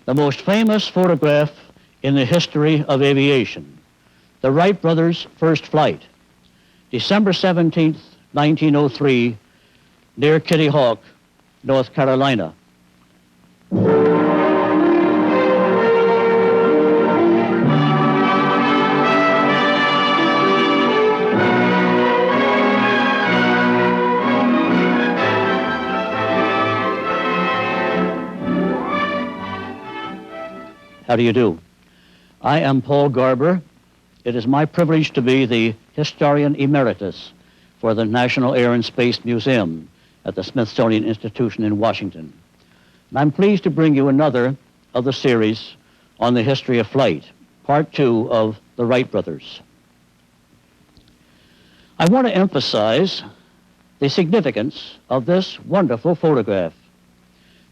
the most famous photograph in the history of aviation, the Wright brothers' first flight, December 17th, 1903, near Kitty Hawk, North Carolina. How do you do? I am Paul Garber. It is my privilege to be the Historian Emeritus for the National Air and Space Museum at the Smithsonian Institution in Washington. And I'm pleased to bring you another of the series on the history of flight, part 2 of the Wright brothers. I want to emphasize the significance of this wonderful photograph.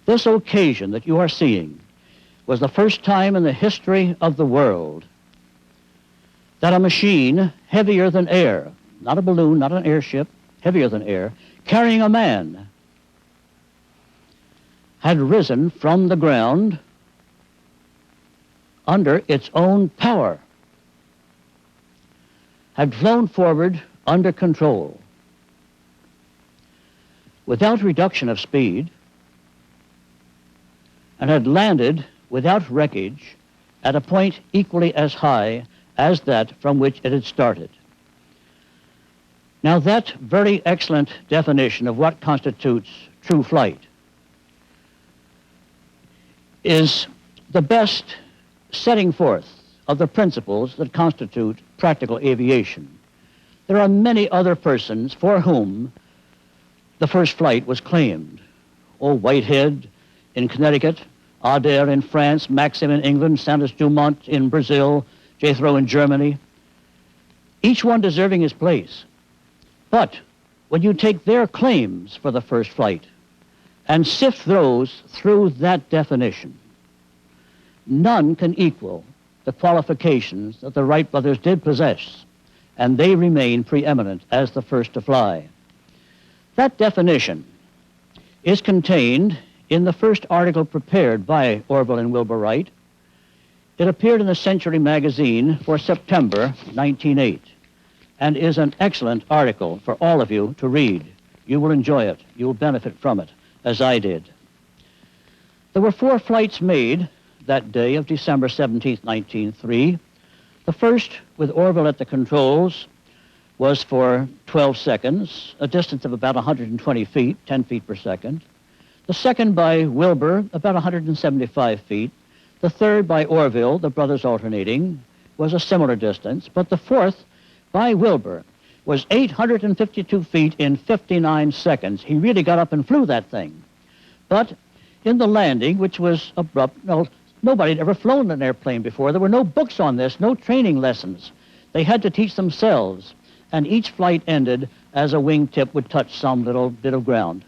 This occasion that you are seeing was the first time in the history of the world that a machine heavier than air, not a balloon, not an airship, heavier than air, carrying a man, had risen from the ground under its own power, had flown forward under control, without reduction of speed, and had landed without wreckage at a point equally as high as that from which it had started. Now, that very excellent definition of what constitutes true flight is the best setting forth of the principles that constitute practical aviation. There are many other persons for whom the first flight was claimed. Oh, Whitehead in Connecticut, Adair in France, Maxim in England, Santos-Dumont in Brazil, Jethro in Germany, each one deserving his place. But when you take their claims for the first flight and sift those through that definition, none can equal the qualifications that the Wright brothers did possess, and they remain preeminent as the first to fly. That definition is contained in the first article prepared by Orville and Wilbur Wright. It appeared in the Century magazine for September 1908 and is an excellent article for all of you to read. You will enjoy it. You will benefit from it, as I did. There were 4 flights made that day of December 17th, 1903. The first, with Orville at the controls, was for 12 seconds, a distance of about 120 feet, 10 feet per second. The second by Wilbur, about 175 feet. The third by Orville, the brothers alternating, was a similar distance. But the fourth by Wilbur was 852 feet in 59 seconds. He really got up and flew that thing. But in the landing, which was abrupt, nobody had ever flown an airplane before. There were no books on this, no training lessons. They had to teach themselves. And each flight ended as a wingtip would touch some little bit of ground.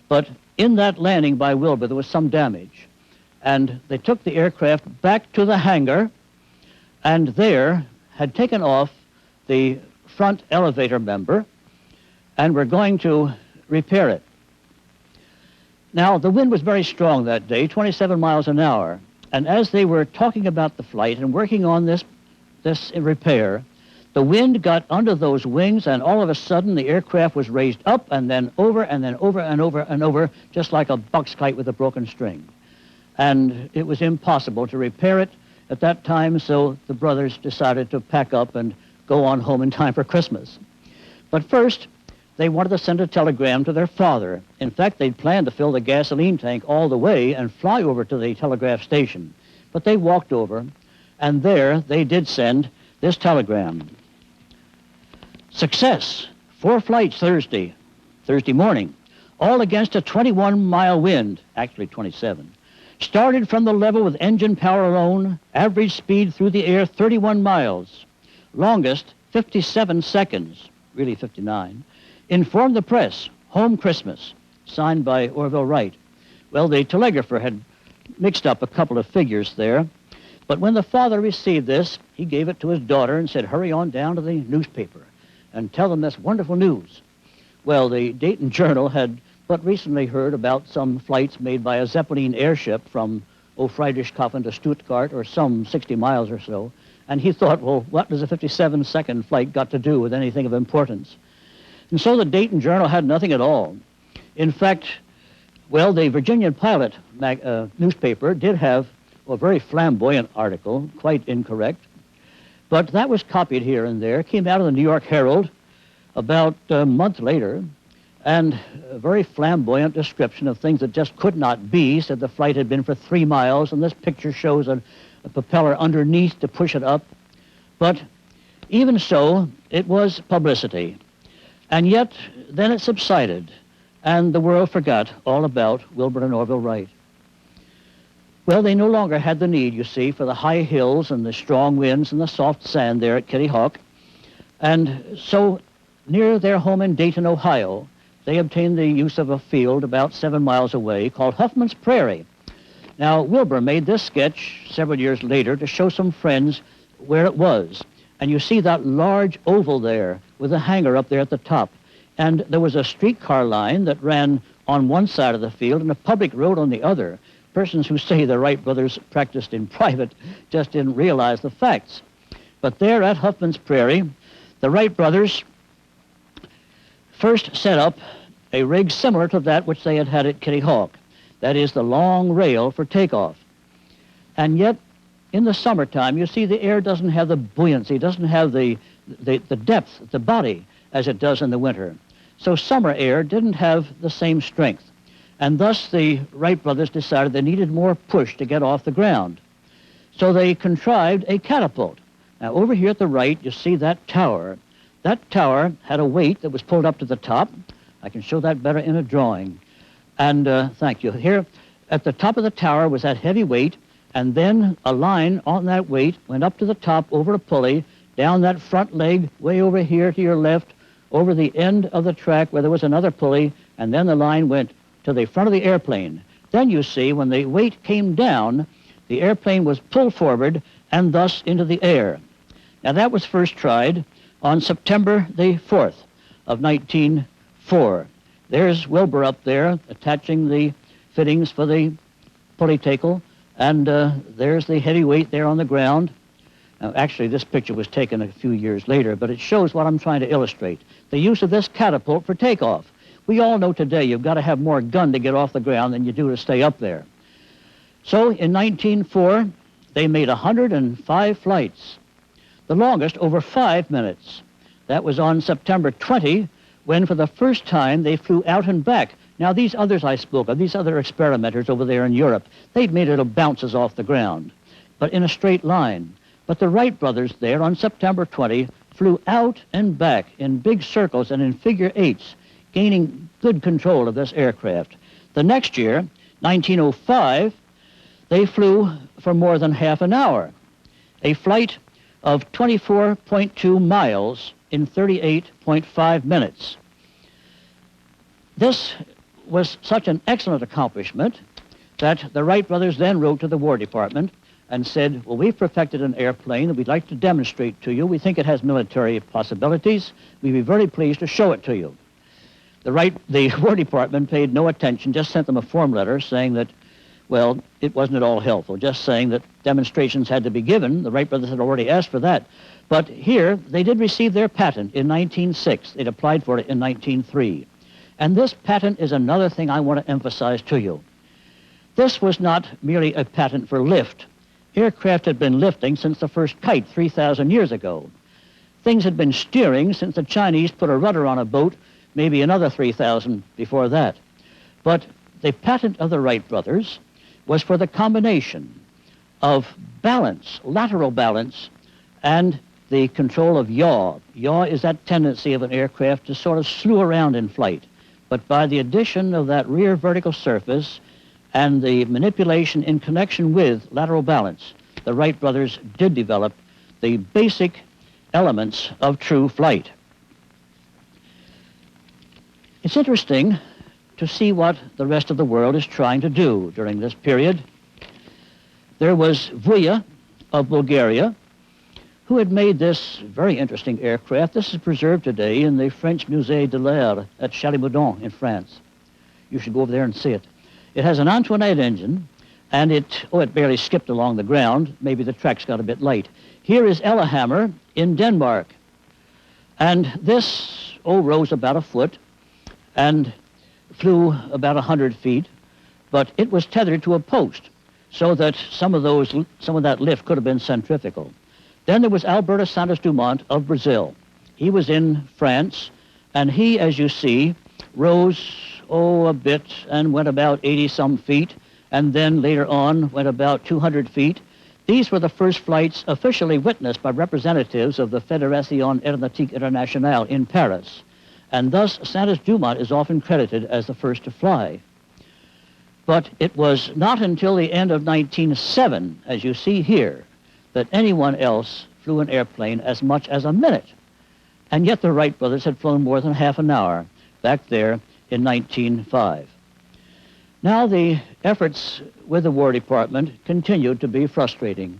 But in that landing by Wilbur, there was some damage. And they took the aircraft back to the hangar and there had taken off the front elevator member and were going to repair it. Now, the wind was very strong that day, 27 miles an hour. And as they were talking about the flight and working on this repair, the wind got under those wings, and all of a sudden the aircraft was raised up and then over and then over and over and over, just like a box kite with a broken string. And it was impossible to repair it at that time, so the brothers decided to pack up and go on home in time for Christmas. But first, they wanted to send a telegram to their father. In fact, they'd planned to fill the gasoline tank all the way and fly over to the telegraph station. But they walked over, and there they did send this telegram. Success. 4 flights Thursday morning, all against a 21-mile wind, actually 27. Started from the level with engine power alone, average speed through the air 31 miles. Longest 57 seconds, really 59. Informed the press, home Christmas, signed by Orville Wright. Well, the telegrapher had mixed up a couple of figures there, but when the father received this, he gave it to his daughter and said, hurry on down to the newspaper and tell them this wonderful news. Well, the Dayton Journal had but recently heard about some flights made by a Zeppelin airship from Friedrichshafen to Stuttgart, or some 60 miles or so. And he thought, well, what does a 57-second flight got to do with anything of importance? And so the Dayton Journal had nothing at all. In fact, well, the Virginian Pilot newspaper did have a very flamboyant article, quite incorrect, but that was copied here and there, came out of the New York Herald about a month later, and a very flamboyant description of things that just could not be. Said the flight had been for 3 miles, and this picture shows a propeller underneath to push it up. But even so, it was publicity. And yet, then it subsided, and the world forgot all about Wilbur and Orville Wright. Well, they no longer had the need, you see, for the high hills and the strong winds and the soft sand there at Kitty Hawk. And so, near their home in Dayton, Ohio, they obtained the use of a field about 7 miles away called Huffman's Prairie. Now, Wilbur made this sketch several years later to show some friends where it was. And you see that large oval there with a hangar up there at the top. And there was a streetcar line that ran on one side of the field and a public road on the other. Persons who say the Wright brothers practiced in private just didn't realize the facts. But there at Huffman's Prairie, the Wright brothers first set up a rig similar to that which they had had at Kitty Hawk. That is the long rail for takeoff. And yet, in the summertime, you see the air doesn't have the buoyancy, doesn't have the depth, the body, as it does in the winter. So summer air didn't have the same strength. And thus the Wright brothers decided they needed more push to get off the ground. So they contrived a catapult. Now over here at the right, you see that tower. That tower had a weight that was pulled up to the top. I can show that better in a drawing. And thank you. Here at the top of the tower was that heavy weight, and then a line on that weight went up to the top over a pulley, down that front leg, way over here to your left, over the end of the track where there was another pulley, and then the line went to the front of the airplane. Then you see, when the weight came down, the airplane was pulled forward and thus into the air. Now that was first tried on September the 4th of 1904. There's Wilbur up there attaching the fittings for the pulley tackle, and there's the heavy weight there on the ground. Now, actually, this picture was taken a few years later, but it shows what I'm trying to illustrate. The use of this catapult for takeoff. We all know today you've got to have more gun to get off the ground than you do to stay up there. So in 1904, they made 105 flights, the longest over 5 minutes. That was on September 20, when for the first time they flew out and back. Now, these others I spoke of, these other experimenters over there in Europe, they'd made little bounces off the ground, but in a straight line. But the Wright brothers there on September 20 flew out and back in big circles and in figure eights, gaining good control of this aircraft. The next year, 1905, they flew for more than half an hour, a flight of 24.2 miles in 38.5 minutes. This was such an excellent accomplishment that the Wright brothers then wrote to the War Department and said, well, we've perfected an airplane that we'd like to demonstrate to you. We think it has military possibilities. We'd be very pleased to show it to you. The War Department paid no attention, just sent them a form letter saying that, well, it wasn't at all helpful, just saying that demonstrations had to be given. The Wright brothers had already asked for that. But here, they did receive their patent in 1906. They'd applied for it in 1903. And this patent is another thing I want to emphasize to you. This was not merely a patent for lift. Aircraft had been lifting since the first kite 3,000 years ago. Things had been steering since the Chinese put a rudder on a boat, maybe another 3,000 before that. But the patent of the Wright brothers was for the combination of balance, lateral balance, and the control of yaw. Yaw is that tendency of an aircraft to sort of slew around in flight. But by the addition of that rear vertical surface and the manipulation in connection with lateral balance, the Wright brothers did develop the basic elements of true flight. It's interesting to see what the rest of the world is trying to do during this period. There was Vuya of Bulgaria, who had made this very interesting aircraft. This is preserved today in the French Musée de l'Air at Chaly-Moudon in France. You should go over there and see it. It has an Antoinette engine, and it barely skipped along the ground. Maybe the tracks got a bit light. Here is Ellehammer in Denmark. And this, rose about a foot and flew about 100 feet, but it was tethered to a post so that some of that lift could have been centrifugal. Then there was Alberto Santos Dumont of Brazil. He was in France, and he, as you see, rose, a bit and went about 80-some feet, and then later on went about 200 feet. These were the first flights officially witnessed by representatives of the Fédération Aéronautique Internationale in Paris, and thus Santos Dumont is often credited as the first to fly. But it was not until the end of 1907, as you see here, that anyone else flew an airplane as much as a minute. And yet the Wright brothers had flown more than half an hour back there in 1905. Now the efforts with the War Department continued to be frustrating.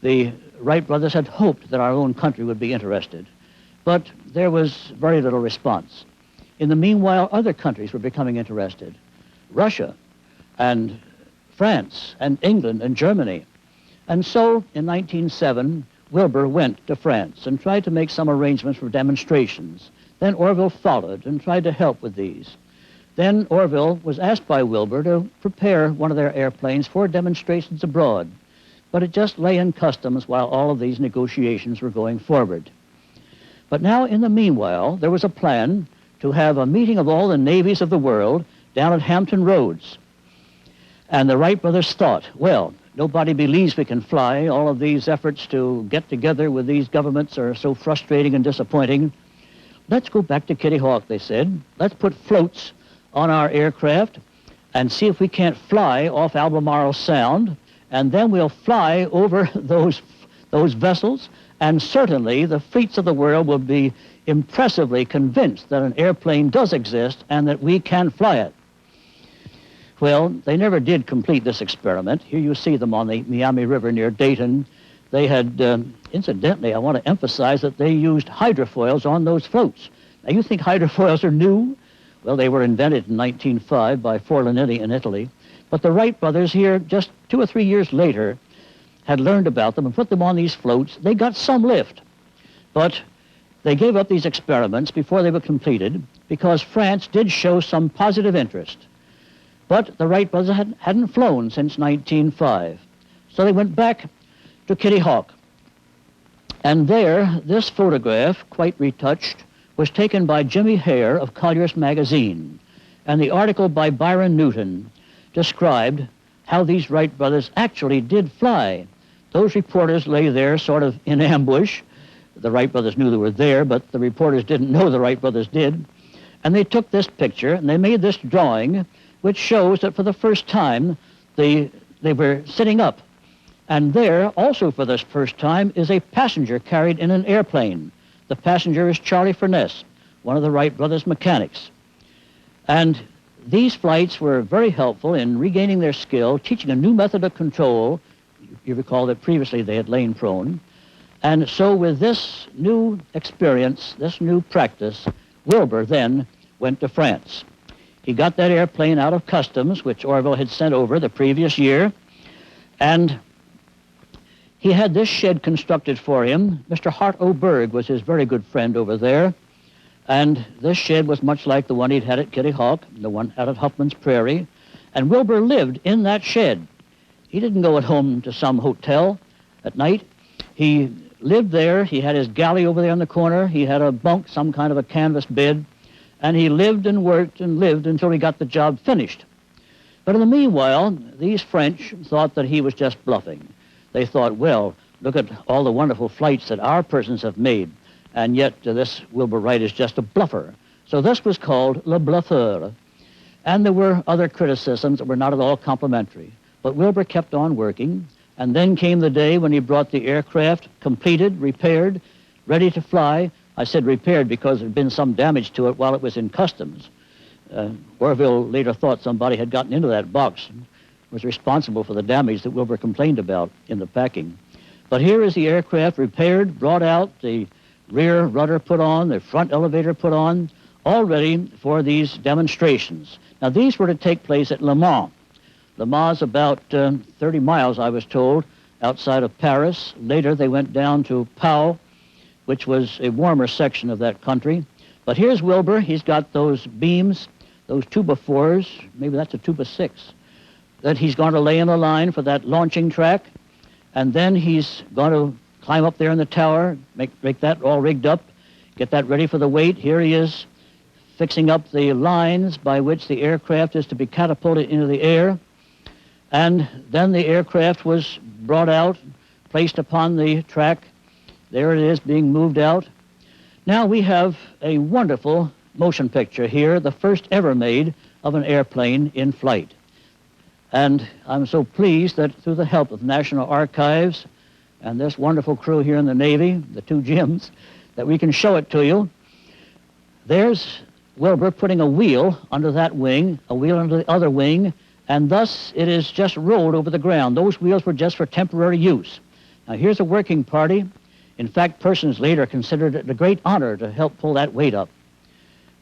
The Wright brothers had hoped that our own country would be interested, but there was very little response. In the meanwhile, other countries were becoming interested. Russia and France and England and Germany. And so in 1907, Wilbur went to France and tried to make some arrangements for demonstrations. Then Orville followed and tried to help with these. Then Orville was asked by Wilbur to prepare one of their airplanes for demonstrations abroad, but it just lay in customs while all of these negotiations were going forward. But now, in the meanwhile, there was a plan to have a meeting of all the navies of the world down at Hampton Roads. And the Wright brothers thought, well, nobody believes we can fly. All of these efforts to get together with these governments are so frustrating and disappointing. Let's go back to Kitty Hawk, they said. Let's put floats on our aircraft and see if we can't fly off Albemarle Sound, and then we'll fly over those vessels, and certainly the fleets of the world will be impressively convinced that an airplane does exist and that we can fly it. Well, they never did complete this experiment. Here you see them on the Miami River near Dayton. They had, incidentally, I want to emphasize that they used hydrofoils on those floats. Now, you think hydrofoils are new? Well, they were invented in 1905 by Forlanini in Italy. But the Wright brothers here, just 2 or 3 years later, had learned about them and put them on these floats. They got some lift. But they gave up these experiments before they were completed because France did show some positive interest. But the Wright brothers hadn't flown since 1905. So they went back to Kitty Hawk. And there, this photograph, quite retouched, was taken by Jimmy Hare of Collier's Magazine. And the article by Byron Newton described how these Wright brothers actually did fly. Those reporters lay there sort of in ambush. The Wright brothers knew they were there, but the reporters didn't know the Wright brothers did. And they took this picture, and they made this drawing, which shows that for the first time they were sitting up. And there, also for the first time, is a passenger carried in an airplane. The passenger is Charlie Furness, one of the Wright brothers' mechanics. And these flights were very helpful in regaining their skill, teaching a new method of control. You recall that previously they had lain prone. And so with this new experience, this new practice, Wilbur then went to France. He got that airplane out of customs, which Orville had sent over the previous year, and he had this shed constructed for him. Mr. Hart O'Berg was his very good friend over there, and this shed was much like the one he'd had at Kitty Hawk, the one out at Huffman's Prairie, and Wilbur lived in that shed. He didn't go at home to some hotel at night. He lived there. He had his galley over there in the corner. He had a bunk, some kind of a canvas bed, and he lived and worked and lived until he got the job finished. But in the meanwhile, these French thought that he was just bluffing. They thought, well, look at all the wonderful flights that our persons have made, and yet this Wilbur Wright is just a bluffer. So this was called Le Bluffeur. And there were other criticisms that were not at all complimentary. But Wilbur kept on working, and then came the day when he brought the aircraft completed, repaired, ready to fly. I said repaired because there had been some damage to it while it was in customs. Orville later thought somebody had gotten into that box and was responsible for the damage that Wilbur complained about in the packing. But here is the aircraft repaired, brought out, the rear rudder put on, the front elevator put on, all ready for these demonstrations. Now, these were to take place at Le Mans. Le Mans about 30 miles, I was told, outside of Paris. Later, they went down to Pau, which was a warmer section of that country. But here's Wilbur. He's got those beams, those 2x4s, maybe that's a 2x6, that he's going to lay in a line for that launching track. And then he's going to climb up there in the tower, make that all rigged up, get that ready for the weight. Here he is fixing up the lines by which the aircraft is to be catapulted into the air. And then the aircraft was brought out, placed upon the track. There it is being moved out. Now we have a wonderful motion picture here, the first ever made of an airplane in flight. And I'm so pleased that through the help of the National Archives and this wonderful crew here in the Navy, the two Jims, that we can show it to you. There's Wilbur putting a wheel under that wing, a wheel under the other wing, and thus it is just rolled over the ground. Those wheels were just for temporary use. Now here's a working party. In fact, persons later considered it a great honor to help pull that weight up.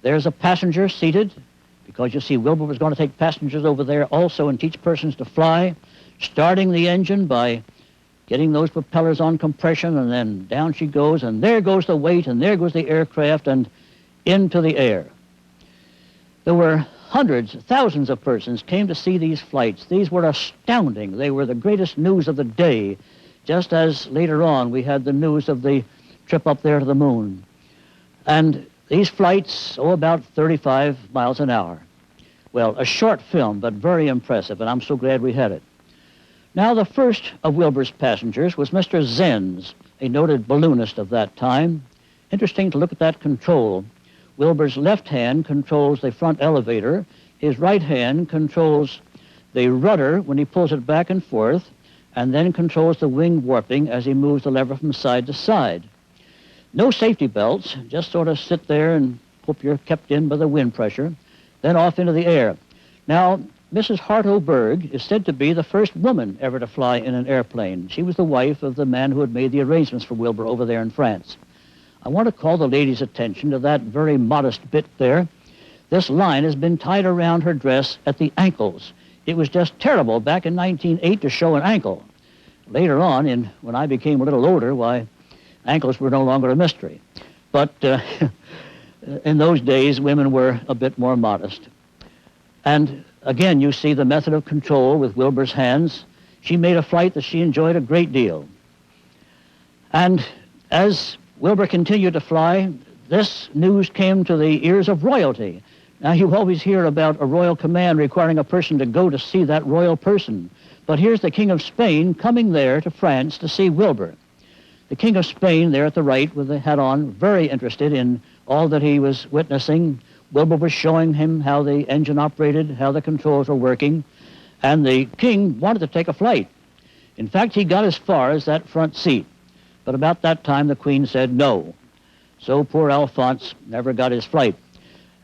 There's a passenger seated, because you see Wilbur was going to take passengers over there also and teach persons to fly, starting the engine by getting those propellers on compression, and then down she goes, and there goes the weight, and there goes the aircraft, and into the air. There were hundreds, thousands of persons came to see these flights. These were astounding. They were the greatest news of the day, just as later on we had the news of the trip up there to the moon. And these flights, about 35 miles an hour. Well, a short film, but very impressive, and I'm so glad we had it. Now, the first of Wilbur's passengers was Mr. Zenz, a noted balloonist of that time. Interesting to look at that control. Wilbur's left hand controls the front elevator. His right hand controls the rudder when he pulls it back and forth, and then controls the wing warping as he moves the lever from side to side. No safety belts, just sort of sit there and hope you're kept in by the wind pressure, then off into the air. Now, Mrs. Harto Berg is said to be the first woman ever to fly in an airplane. She was the wife of the man who had made the arrangements for Wilbur over there in France. I want to call the ladies' attention to that very modest bit there. This line has been tied around her dress at the ankles. It was just terrible back in 1908 to show an ankle. Later on, when I became a little older, why, ankles were no longer a mystery. But in those days, women were a bit more modest. And again, you see the method of control with Wilbur's hands. She made a flight that she enjoyed a great deal. And as Wilbur continued to fly, this news came to the ears of royalty. Now, you always hear about a royal command requiring a person to go to see that royal person. But here's the King of Spain coming there to France to see Wilbur. The King of Spain there at the right with the hat on, very interested in all that he was witnessing. Wilbur was showing him how the engine operated, how the controls were working, and the king wanted to take a flight. In fact, he got as far as that front seat. But about that time, the Queen said no. So poor Alphonse never got his flight.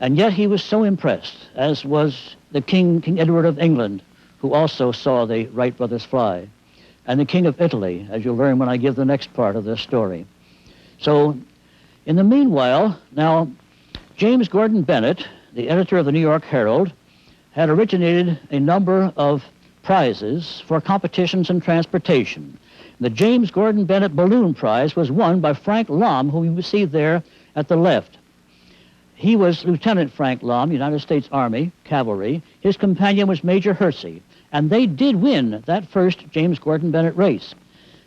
And yet he was so impressed, as was the King Edward of England, who also saw the Wright brothers fly, and the King of Italy, as you'll learn when I give the next part of this story. So in the meanwhile, now, James Gordon Bennett, the editor of the New York Herald, had originated a number of prizes for competitions in transportation. The James Gordon Bennett Balloon Prize was won by Frank Lom, whom you see there at the left. He was Lieutenant Frank Lom, United States Army, Cavalry. His companion was Major Hersey, and they did win that first James Gordon Bennett race.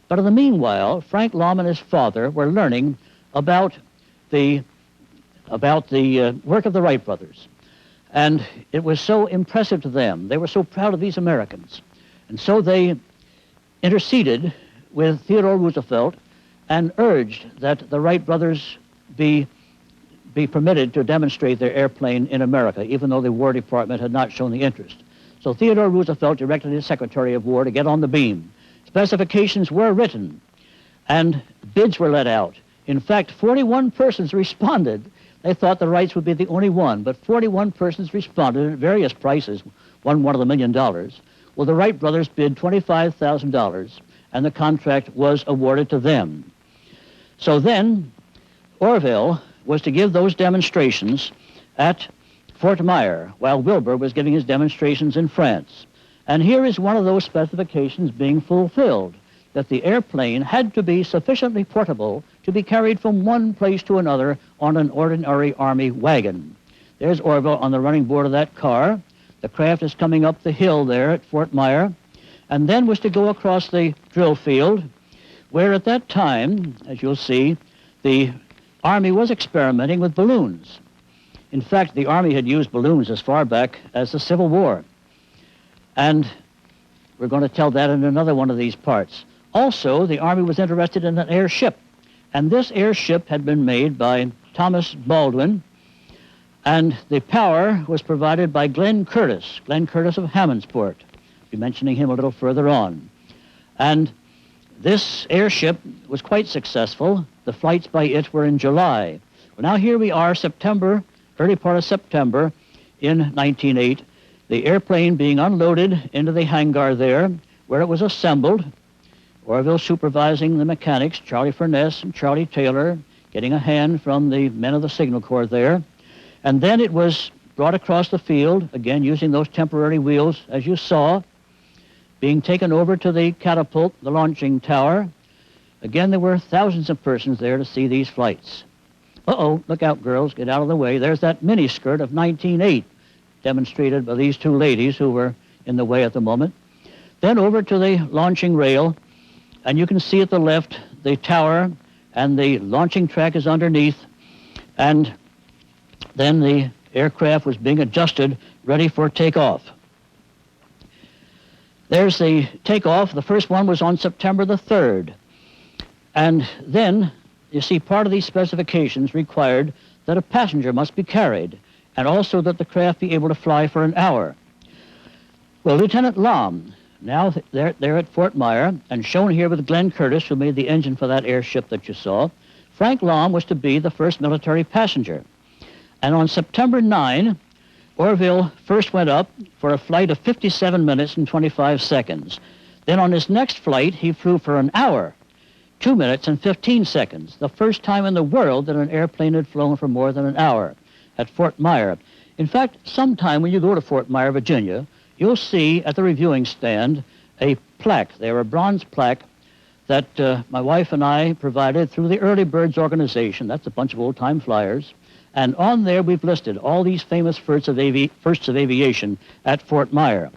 But in the meanwhile, Frank Lom and his father were learning about the work of the Wright brothers. And it was so impressive to them. They were so proud of these Americans. And so they interceded with Theodore Roosevelt and urged that the Wright brothers be permitted to demonstrate their airplane in America, even though the War Department had not shown the interest. So Theodore Roosevelt directed his Secretary of War to get on the beam. Specifications were written, and bids were let out. In fact, 41 persons responded. They thought the Wrights would be the only one, but 41 persons responded at various prices. One of $1 million. Well, the Wright brothers bid $25,000, and the contract was awarded to them. So then, Orville was to give those demonstrations at Fort Myer, while Wilbur was giving his demonstrations in France. And here is one of those specifications being fulfilled, that the airplane had to be sufficiently portable to be carried from one place to another on an ordinary Army wagon. There's Orville on the running board of that car. The craft is coming up the hill there at Fort Myer, and then was to go across the drill field, where at that time, as you'll see, the Army was experimenting with balloons. In fact, the Army had used balloons as far back as the Civil War. And we're going to tell that in another one of these parts. Also, the Army was interested in an airship, and this airship had been made by Thomas Baldwin, and the power was provided by Glenn Curtis of Hammondsport. I'll be mentioning him a little further on. And this airship was quite successful. The flights by it were in July. Well, now here we are, September, early part of September in 1908, the airplane being unloaded into the hangar there, where it was assembled. Orville supervising the mechanics, Charlie Furness and Charlie Taylor, getting a hand from the men of the Signal Corps there. And then it was brought across the field, again using those temporary wheels, as you saw, being taken over to the catapult, the launching tower. Again, there were thousands of persons there to see these flights. Uh-oh, look out, girls, get out of the way. There's that miniskirt of 1908, demonstrated by these two ladies who were in the way at the moment. Then over to the launching rail, and you can see at the left the tower, and the launching track is underneath, and then the aircraft was being adjusted, ready for takeoff. There's the takeoff. The first one was on September the 3rd. And then, you see, part of these specifications required that a passenger must be carried, and also that the craft be able to fly for an hour. Well, Lieutenant Lom, now they're at Fort Myer, and shown here with Glenn Curtis, who made the engine for that airship that you saw, Frank Lom was to be the first military passenger. And on September 9, Orville first went up for a flight of 57 minutes and 25 seconds. Then on his next flight, he flew for an hour, 2 minutes and 15 seconds, the first time in the world that an airplane had flown for more than an hour at Fort Myer. In fact, sometime when you go to Fort Myer, Virginia, you'll see at the reviewing stand a plaque there, a bronze plaque that my wife and I provided through the Early Birds organization. That's a bunch of old-time flyers. And on there, we've listed all these famous firsts of aviation at Fort Myer.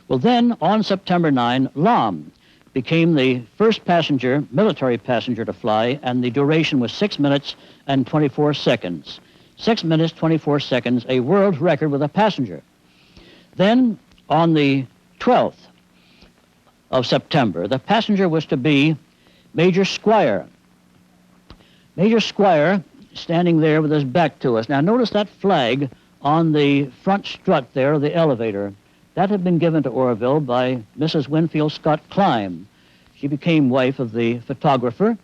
Well, then, on September 9, Lom became the first passenger, military passenger to fly, and the duration was 6 minutes and 24 seconds. 6 minutes, 24 seconds, a world record with a passenger. Then, on the 12th of September, the passenger was to be Major Squire. Major Squire, standing there with his back to us. Now, notice that flag on the front strut there of the elevator. That had been given to Orville by Mrs. Winfield Scott Klein. She became wife of the photographer,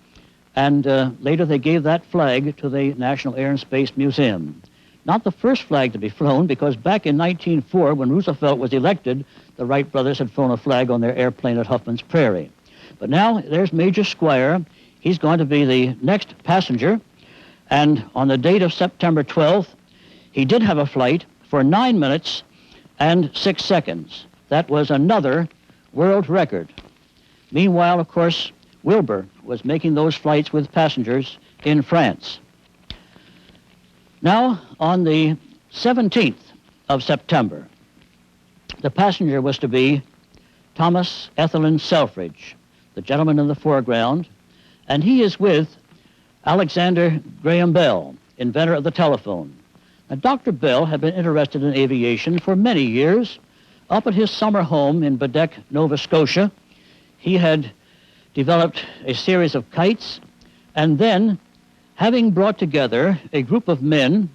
and later they gave that flag to the National Air and Space Museum. Not the first flag to be flown, because back in 1904, when Roosevelt was elected, the Wright brothers had flown a flag on their airplane at Huffman's Prairie. But now there's Major Squire. He's going to be the next passenger. And on the date of September 12th, he did have a flight for 9 minutes and 6 seconds. That was another world record. Meanwhile, of course, Wilbur was making those flights with passengers in France. Now, on the 17th of September, the passenger was to be Thomas Ethelyn Selfridge, the gentleman in the foreground, and he is with Alexander Graham Bell, inventor of the telephone. Now, Dr. Bell had been interested in aviation for many years. Up at his summer home in Baddeck, Nova Scotia, he had developed a series of kites, and then, having brought together a group of men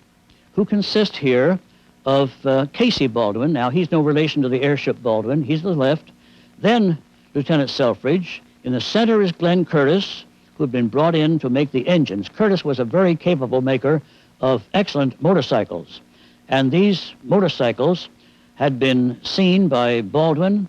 who consist here of Casey Baldwin. Now, he's no relation to the airship Baldwin. He's to the left. Then Lieutenant Selfridge. In the center is Glenn Curtis, who had been brought in to make the engines. Curtis was a very capable maker of excellent motorcycles. And these motorcycles had been seen by Baldwin,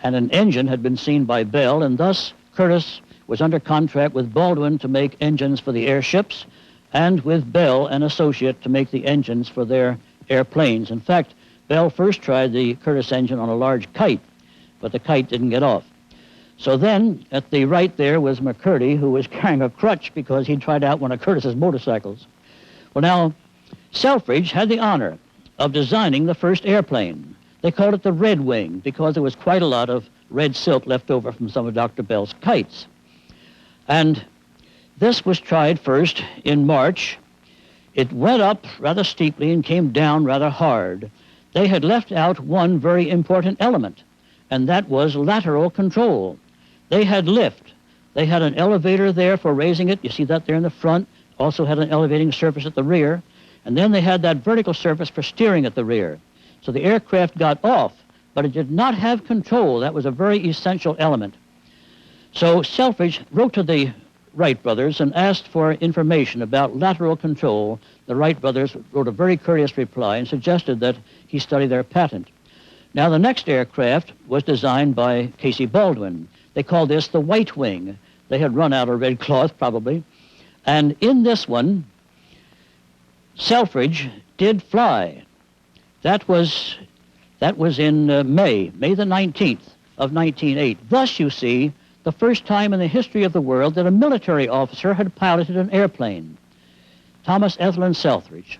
and an engine had been seen by Bell, and thus Curtis was under contract with Baldwin to make engines for the airships, and with Bell, an associate, to make the engines for their airplanes. In fact, Bell first tried the Curtis engine on a large kite, but the kite didn't get off. So then, at the right there was McCurdy, who was carrying a crutch because he tried out one of Curtis's motorcycles. Well, now, Selfridge had the honor of designing the first airplane. They called it the Red Wing because there was quite a lot of red silk left over from some of Dr. Bell's kites. And this was tried first in March. It went up rather steeply and came down rather hard. They had left out one very important element, and that was lateral control. They had lift. They had an elevator there for raising it. You see that there in the front. Also had an elevating surface at the rear. And then they had that vertical surface for steering at the rear. So the aircraft got off, but it did not have control. That was a very essential element. So Selfridge wrote to the Wright brothers and asked for information about lateral control. The Wright brothers wrote a very courteous reply and suggested that he study their patent. Now, the next aircraft was designed by Casey Baldwin. They called this the White Wing. They had run out of red cloth, probably. And in this one, Selfridge did fly. That was in May the 19th of 1908. Thus, you see, the first time in the history of the world that a military officer had piloted an airplane. Thomas Ethelyn Selfridge.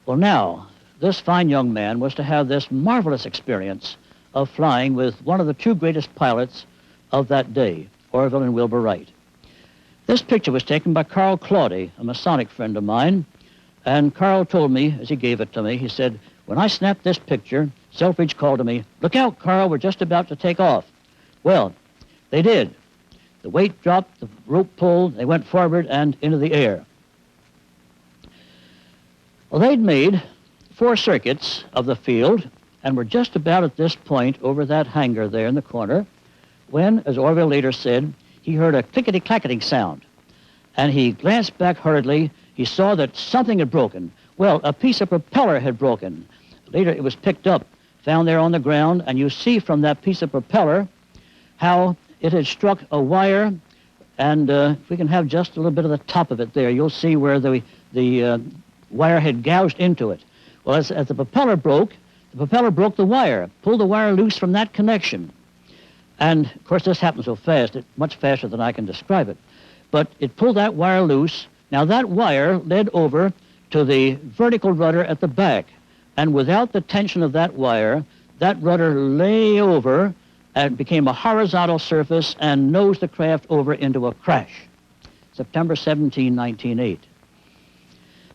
Well, now, this fine young man was to have this marvelous experience of flying with one of the two greatest pilots of that day, Orville and Wilbur Wright. This picture was taken by Carl Claudy, a Masonic friend of mine, and Carl told me, as he gave it to me, he said, when I snapped this picture, Selfridge called to me, "Look out, Carl, we're just about to take off." Well, they did. The weight dropped, the rope pulled, they went forward and into the air. Well, they'd made 4 circuits of the field and were just about at this point over that hangar there in the corner when, as Orville later said, he heard a clickety-clacketing sound. And he glanced back hurriedly. He saw that something had broken. Well, a piece of propeller had broken. Later it was picked up, found there on the ground, and you see from that piece of propeller how it had struck a wire, and if we can have just a little bit of the top of it there, you'll see where the wire had gouged into it. Well, as the propeller broke the wire, pulled the wire loose from that connection. And, of course, this happened so fast, much faster than I can describe it. But it pulled that wire loose. Now, that wire led over to the vertical rudder at the back. And without the tension of that wire, that rudder lay over and became a horizontal surface and nosed the craft over into a crash. September 17, 1908.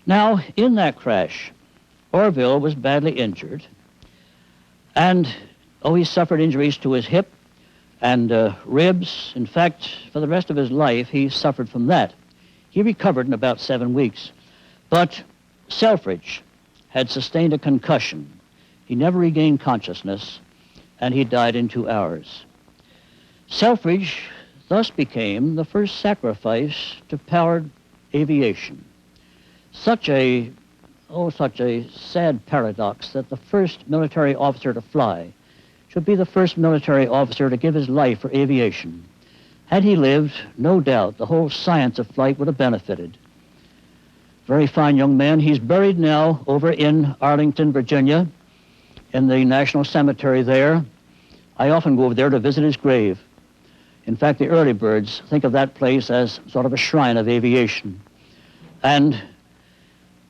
Now, in that crash, Orville was badly injured. And, he suffered injuries to his hip and ribs. In fact, for the rest of his life, he suffered from that. He recovered in about 7 weeks. But Selfridge had sustained a concussion. He never regained consciousness, and he died in 2 hours. Selfridge thus became the first sacrifice to powered aviation. Such a sad paradox that the first military officer to fly should be the first military officer to give his life for aviation. Had he lived, no doubt the whole science of flight would have benefited. Very fine young man. He's buried now over in Arlington, Virginia, in the National Cemetery there. I often go over there to visit his grave. In fact, the early birds think of that place as sort of a shrine of aviation. And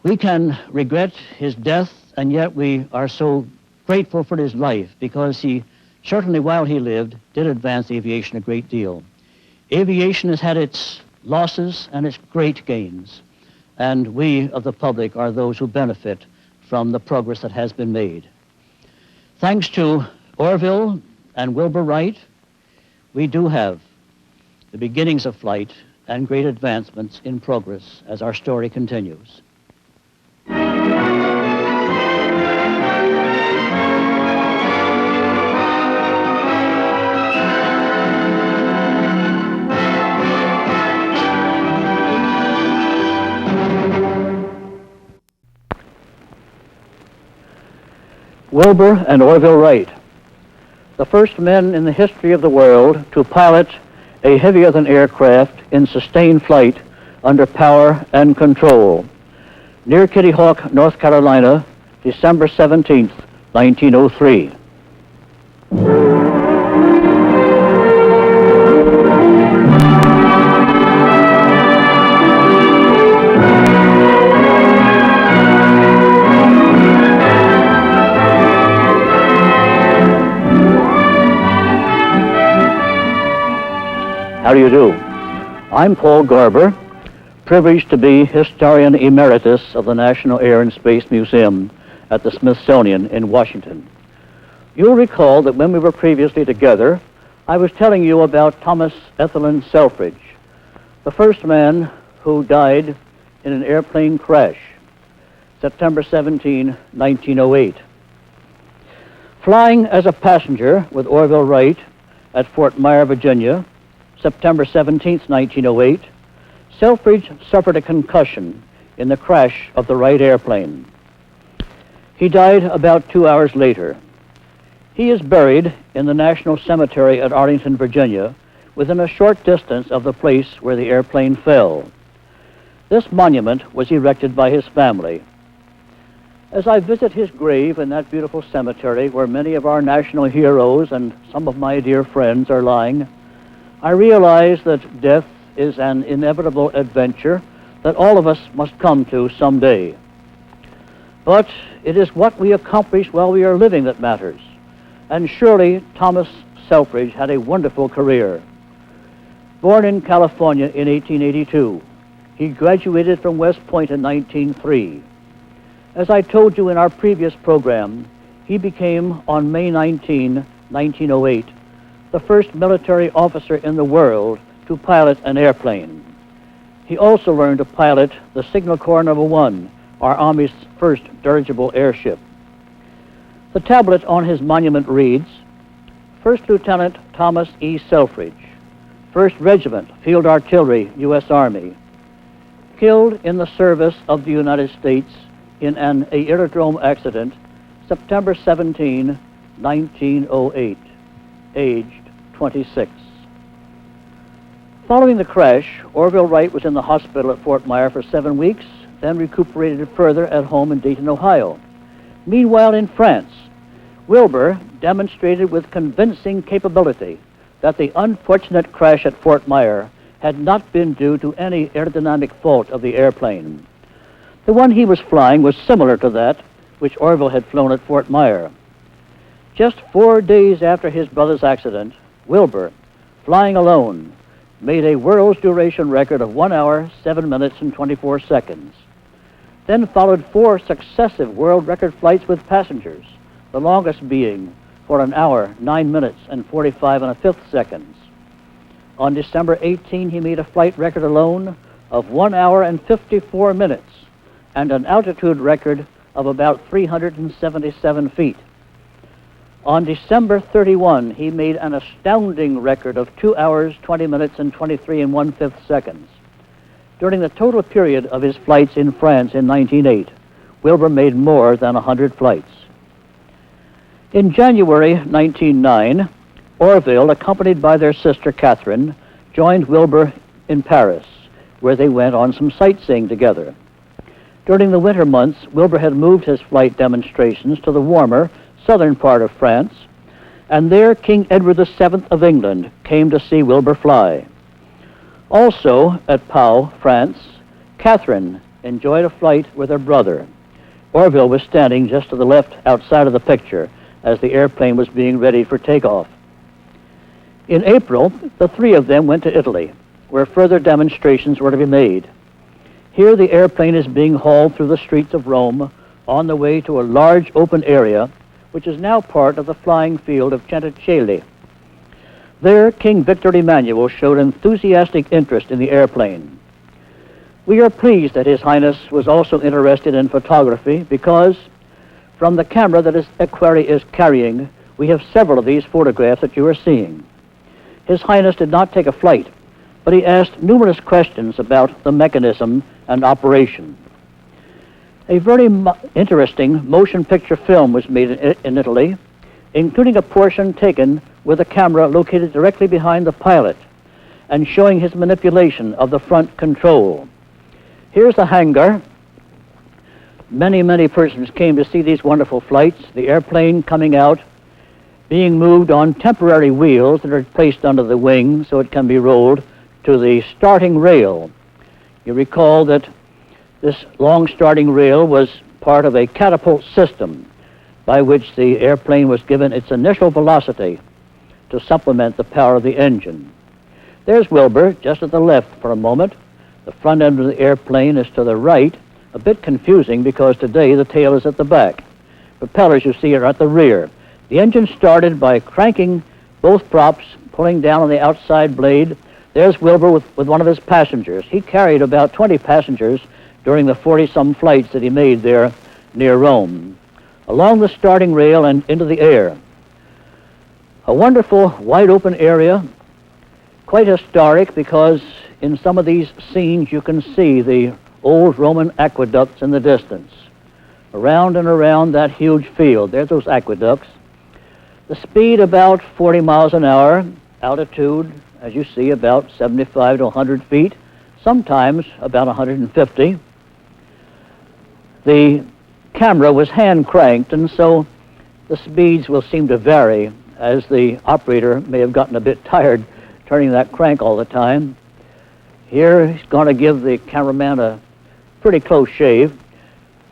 we can regret his death, and yet we are so grateful for his life because he certainly, while he lived, did advance aviation a great deal. Aviation has had its losses and its great gains, and we of the public are those who benefit from the progress that has been made. Thanks to Orville and Wilbur Wright, we do have the beginnings of flight and great advancements in progress as our story continues. Wilbur and Orville Wright, the first men in the history of the world to pilot a heavier-than aircraft in sustained flight under power and control. Near Kitty Hawk, North Carolina, December 17th, 1903. How do you do? I'm Paul Garber, privileged to be Historian Emeritus of the National Air and Space Museum at the Smithsonian in Washington. You'll recall that when we were previously together, I was telling you about Thomas Ethelyn Selfridge, the first man who died in an airplane crash, September 17, 1908. Flying as a passenger with Orville Wright at Fort Myer, Virginia, September 17, 1908, Selfridge suffered a concussion in the crash of the Wright airplane. He died about 2 hours later. He is buried in the National Cemetery at Arlington, Virginia, within a short distance of the place where the airplane fell. This monument was erected by his family. As I visit his grave in that beautiful cemetery where many of our national heroes and some of my dear friends are lying, I realize that death is an inevitable adventure that all of us must come to someday. But it is what we accomplish while we are living that matters. And surely Thomas Selfridge had a wonderful career. Born in California in 1882, he graduated from West Point in 1903. As I told you in our previous program, he became, on May 19, 1908, the first military officer in the world to pilot an airplane. He also learned to pilot the Signal Corps No. 1, our Army's first dirigible airship. The tablet on his monument reads, First Lieutenant Thomas E. Selfridge, 1st Regiment, Field Artillery, U.S. Army, killed in the service of the United States in an aerodrome accident, September 17, 1908, aged 26. Following the crash, Orville Wright was in the hospital at Fort Myer for 7 weeks, then recuperated further at home in Dayton, Ohio. Meanwhile, in France, Wilbur demonstrated with convincing capability that the unfortunate crash at Fort Myer had not been due to any aerodynamic fault of the airplane. The one he was flying was similar to that which Orville had flown at Fort Myer. Just 4 days after his brother's accident, Wilbur, flying alone, made a world's duration record of 1 hour, 7 minutes, and 24 seconds. Then followed 4 successive world record flights with passengers, the longest being for 1 hour, 9 minutes, and 45 1/5 seconds. On December 18, he made a flight record alone of 1 hour and 54 minutes and an altitude record of about 377 feet. On December 31, he made an astounding record of 2 hours, 20 minutes, and 23 1/5 seconds. During the total period of his flights in France in 1908, Wilbur made more than 100 flights. In January 1909, Orville, accompanied by their sister Catherine, joined Wilbur in Paris, where they went on some sightseeing together. During the winter months, Wilbur had moved his flight demonstrations to the warmer southern part of France, and there King Edward VII of England came to see Wilbur fly. Also at Pau, France, Catherine enjoyed a flight with her brother. Orville was standing just to the left outside of the picture as the airplane was being ready for takeoff. In April, the 3 of them went to Italy, where further demonstrations were to be made. Here the airplane is being hauled through the streets of Rome on the way to a large open area, which is now part of the flying field of Centocelle. There, King Victor Emmanuel showed enthusiastic interest in the airplane. We are pleased that His Highness was also interested in photography because, from the camera that his equerry is carrying, we have several of these photographs that you are seeing. His Highness did not take a flight, but he asked numerous questions about the mechanism and operation. A very interesting motion picture film was made in Italy, including a portion taken with a camera located directly behind the pilot and showing his manipulation of the front control. Here's the hangar. Many persons came to see these wonderful flights, the airplane coming out, being moved on temporary wheels that are placed under the wing so it can be rolled to the starting rail. You recall that this long starting rail was part of a catapult system by which the airplane was given its initial velocity to supplement the power of the engine. There's Wilbur, just at the left for a moment. The front end of the airplane is to the right, a bit confusing because today the tail is at the back. Propellers, you see, are at the rear. The engine started by cranking both props, pulling down on the outside blade. There's Wilbur with one of his passengers. He carried about 20 passengers during the 40-some flights that he made there near Rome. Along the starting rail and into the air. A wonderful wide-open area, quite historic because in some of these scenes you can see the old Roman aqueducts in the distance. Around and around that huge field, there's those aqueducts. The speed about 40 miles an hour, altitude, as you see, about 75 to 100 feet, sometimes about 150. The camera was hand cranked, and so the speeds will seem to vary as the operator may have gotten a bit tired turning that crank all the time. Here he's going to give the cameraman a pretty close shave.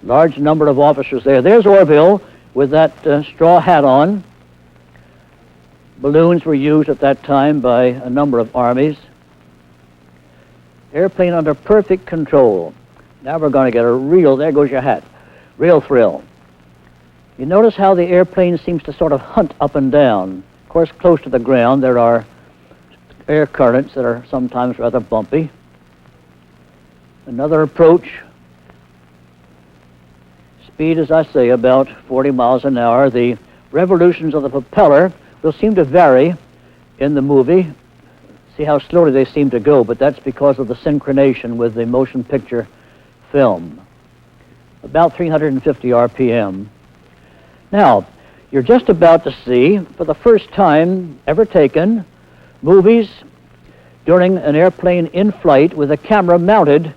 Large number of officers there. There's Orville with that straw hat on. Balloons were used at that time by a number of armies. Airplane under perfect control. Now we're going to get a real, there goes your hat, real thrill. You notice how the airplane seems to sort of hunt up and down. Of course, close to the ground there are air currents that are sometimes rather bumpy. Another approach. Speed, as I say, about 40 miles an hour. The revolutions of the propeller will seem to vary in the movie. See how slowly they seem to go, but that's because of the synchronization with the motion picture film. About 350 RPM. Now, you're just about to see, for the first time ever taken, movies during an airplane in flight with a camera mounted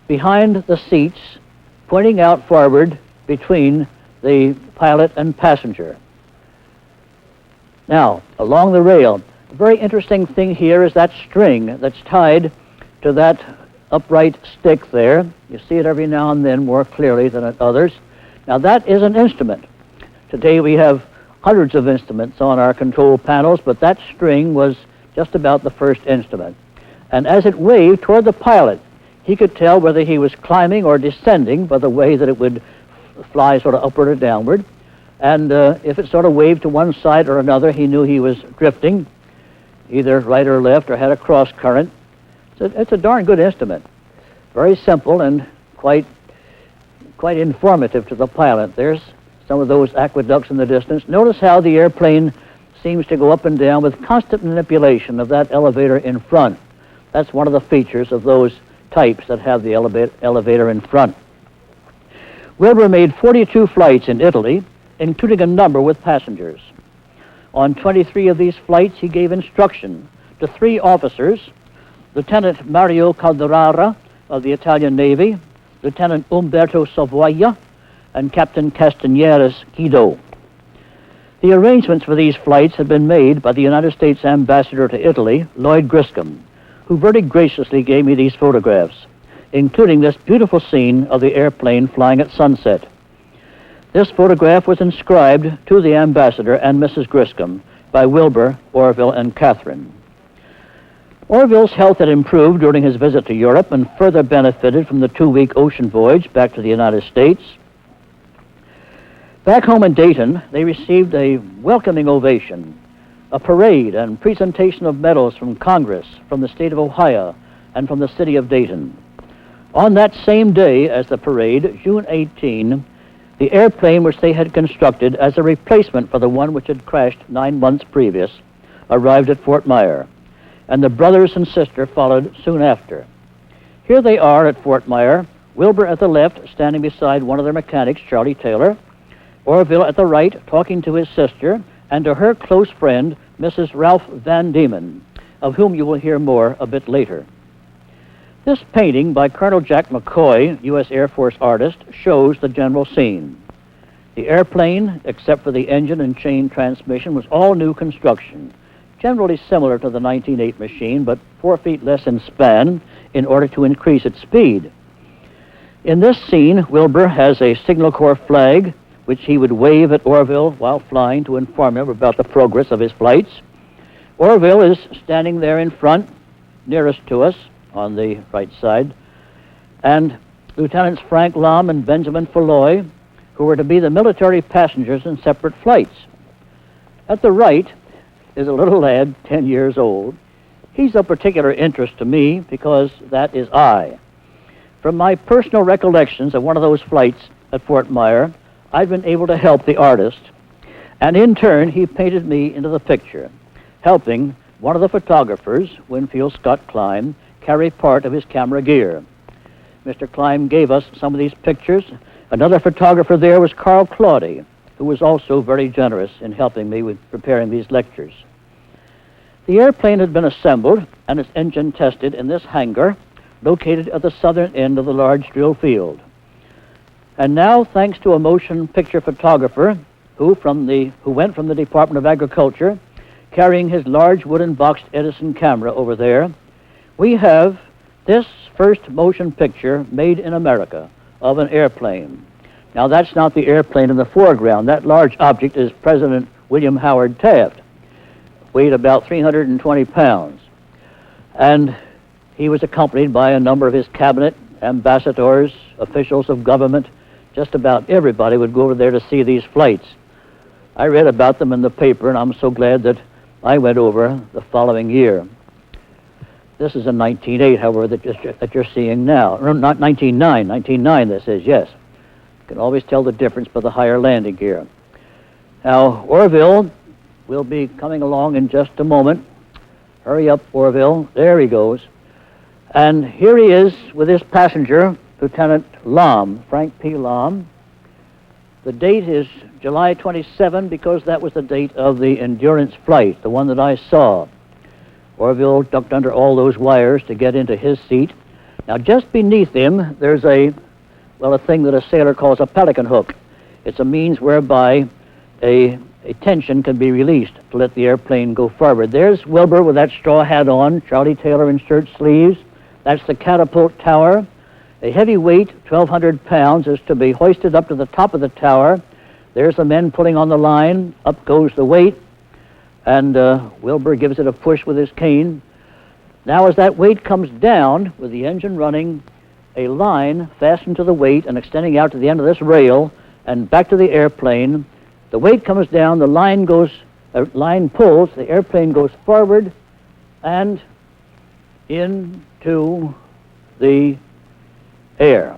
behind the seats, pointing out forward between the pilot and passenger. Now, along the rail, a very interesting thing here is that string that's tied to that upright stick there. You see it every now and then more clearly than at others. Now, that is an instrument. Today we have hundreds of instruments on our control panels, but that string was just about the first instrument. And as it waved toward the pilot, he could tell whether he was climbing or descending by the way that it would fly sort of upward or downward. And if it sort of waved to one side or another, he knew he was drifting, either right or left, or had a cross current. So it's a darn good instrument. Very simple and quite informative to the pilot. There's some of those aqueducts in the distance. Notice how the airplane seems to go up and down with constant manipulation of that elevator in front. That's one of the features of those types that have the elevator in front. Wilbur made 42 flights in Italy, including a number with passengers. On 23 of these flights, he gave instruction to 3 officers, Lieutenant Mario Calderara of the Italian Navy, Lieutenant Umberto Savoia, and Captain Castanieres Guido. The arrangements for these flights had been made by the United States Ambassador to Italy, Lloyd Griscom, who very graciously gave me these photographs, including this beautiful scene of the airplane flying at sunset. This photograph was inscribed to the ambassador and Mrs. Griscom by Wilbur, Orville, and Catherine. Orville's health had improved during his visit to Europe and further benefited from the 2-week ocean voyage back to the United States. Back home in Dayton, they received a welcoming ovation, a parade and presentation of medals from Congress, from the state of Ohio, and from the city of Dayton. On that same day as the parade, June 18, the airplane which they had constructed as a replacement for the one which had crashed 9 months previous arrived at Fort Myer, and the brothers and sister followed soon after. Here they are at Fort Myer, Wilbur at the left, standing beside one of their mechanics, Charlie Taylor, Orville at the right, talking to his sister, and to her close friend, Mrs. Ralph Van Diemen, of whom you will hear more a bit later. This painting by Colonel Jack McCoy, U.S. Air Force artist, shows the general scene. The airplane, except for the engine and chain transmission, was all new construction, generally similar to the 1908 machine, but 4 feet less in span in order to increase its speed. In this scene, Wilbur has a Signal Corps flag, which he would wave at Orville while flying to inform him about the progress of his flights. Orville is standing there in front, nearest to us on the right side, and Lieutenants Frank Lom and Benjamin Falloy, who were to be the military passengers in separate flights. At the right is a little lad, 10 years old. He's of particular interest to me because that is I. From my personal recollections of one of those flights at Fort Myer, I've been able to help the artist, and in turn, he painted me into the picture, helping one of the photographers, Winfield Scott Klein, carry part of his camera gear. Mr. Klein gave us some of these pictures. Another photographer there was Carl Claudy, who was also very generous in helping me with preparing these lectures. The airplane had been assembled and its engine tested in this hangar located at the southern end of the large drill field. And now, thanks to a motion picture photographer who went from the Department of Agriculture, carrying his large wooden boxed Edison camera over there, we have this first motion picture made in America of an airplane. Now, that's not the airplane in the foreground. That large object is President William Howard Taft, weighed about 320 pounds. And he was accompanied by a number of his cabinet, ambassadors, officials of government. Just about everybody would go over there to see these flights. I read about them in the paper, and I'm so glad that I went over the following year. This is in 1908, however, that you're seeing now. Or not 1909, 1909 this is, yes. You can always tell the difference by the higher landing gear. Now, Orville will be coming along in just a moment. Hurry up, Orville. There he goes. And here he is with his passenger, Lieutenant Lom, Frank P. Lom. The date is July 27 because that was the date of the Endurance flight, the one that I saw. Orville ducked under all those wires to get into his seat. Now, just beneath him, there's a thing that a sailor calls a pelican hook. It's a means whereby a tension can be released to let the airplane go forward. There's Wilbur with that straw hat on, Charlie Taylor in shirt sleeves. That's the catapult tower. A heavy weight, 1,200 pounds, is to be hoisted up to the top of the tower. There's the men pulling on the line. Up goes the weight. And Wilbur gives it a push with his cane. Now, as that weight comes down, with the engine running, a line fastened to the weight and extending out to the end of this rail and back to the airplane, the weight comes down, the line pulls, the airplane goes forward and into the air.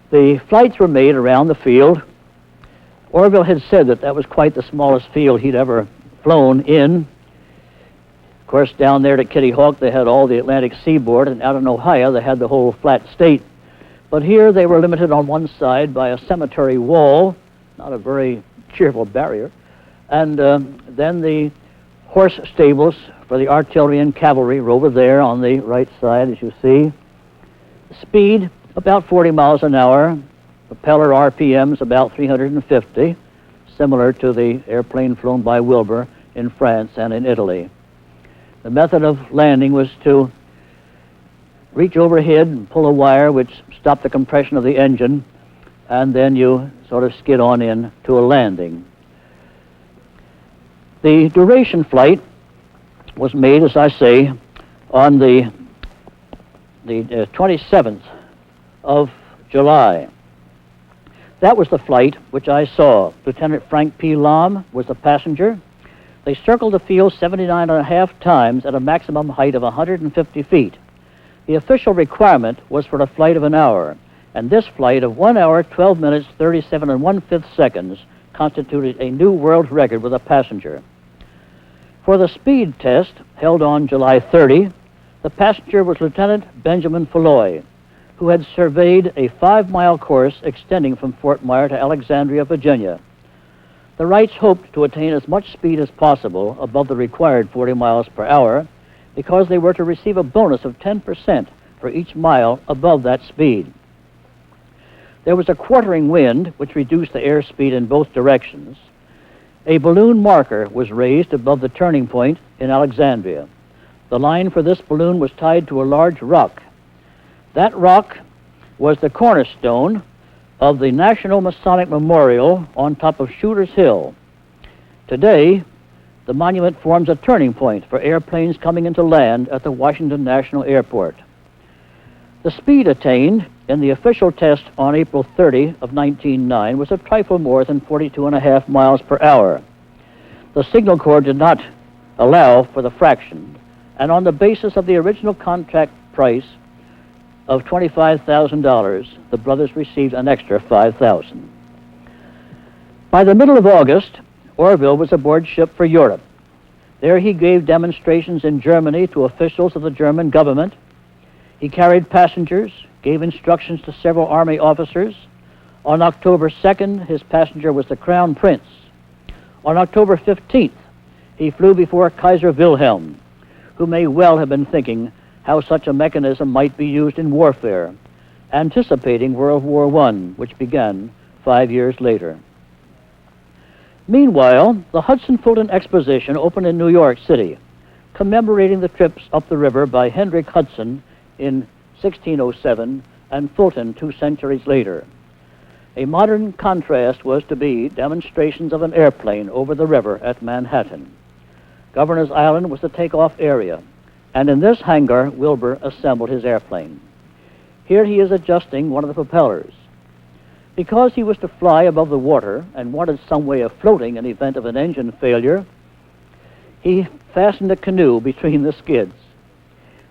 The flights were made around the field. Orville had said that was quite the smallest field he'd ever flown in. Of course, down there at Kitty Hawk, they had all the Atlantic seaboard, and out in Ohio, they had the whole flat state. But here, they were limited on one side by a cemetery wall, not a very cheerful barrier, and then the horse stables for the artillery and cavalry were over there on the right side, as you see. Speed, about 40 miles an hour. Propeller RPMs about 350, similar to the airplane flown by Wilbur in France and in Italy. The method of landing was to reach overhead and pull a wire which stopped the compression of the engine, and then you sort of skid on in to a landing. The duration flight was made, as I say, on the 27th of July. That was the flight which I saw. Lieutenant Frank P. Lom was the passenger. They circled the field 79.5 times at a maximum height of 150 feet. The official requirement was for a flight of an hour, and this flight of 1 hour, 12 minutes, 37 1/5 seconds constituted a new world record with a passenger. For the speed test, held on July 30, the passenger was Lieutenant Benjamin Falloy, who had surveyed a 5-mile course extending from Fort Myer to Alexandria, Virginia. The Wrights hoped to attain as much speed as possible above the required 40 miles per hour because they were to receive a bonus of 10% for each mile above that speed. There was a quartering wind which reduced the airspeed in both directions. A balloon marker was raised above the turning point in Alexandria. The line for this balloon was tied to a large rock. That rock was the cornerstone of the National Masonic Memorial on top of Shooter's Hill. Today, The monument forms a turning point for airplanes coming into land at the Washington National Airport. The speed attained in the official test on April 30 of 1909 was a trifle more than 42.5 miles per hour. The Signal Corps did not allow for the fraction, and on the basis of the original contract price of $25,000, the brothers received an extra $5,000. By the middle of August, Orville was aboard ship for Europe. There he gave demonstrations in Germany to officials of the German government. He carried passengers, gave instructions to several army officers. On October 2nd, his passenger was the Crown Prince. On October 15th, he flew before Kaiser Wilhelm, who may well have been thinking how such a mechanism might be used in warfare, anticipating World War I, which began 5 years later. Meanwhile, the Hudson-Fulton Exposition opened in New York City, commemorating the trips up the river by Hendrik Hudson in 1607 and Fulton 2 centuries later. A modern contrast was to be demonstrations of an airplane over the river at Manhattan. Governor's Island was the takeoff area, and in this hangar, Wilbur assembled his airplane. Here he is adjusting one of the propellers. Because he was to fly above the water and wanted some way of floating in event of an engine failure, he fastened a canoe between the skids.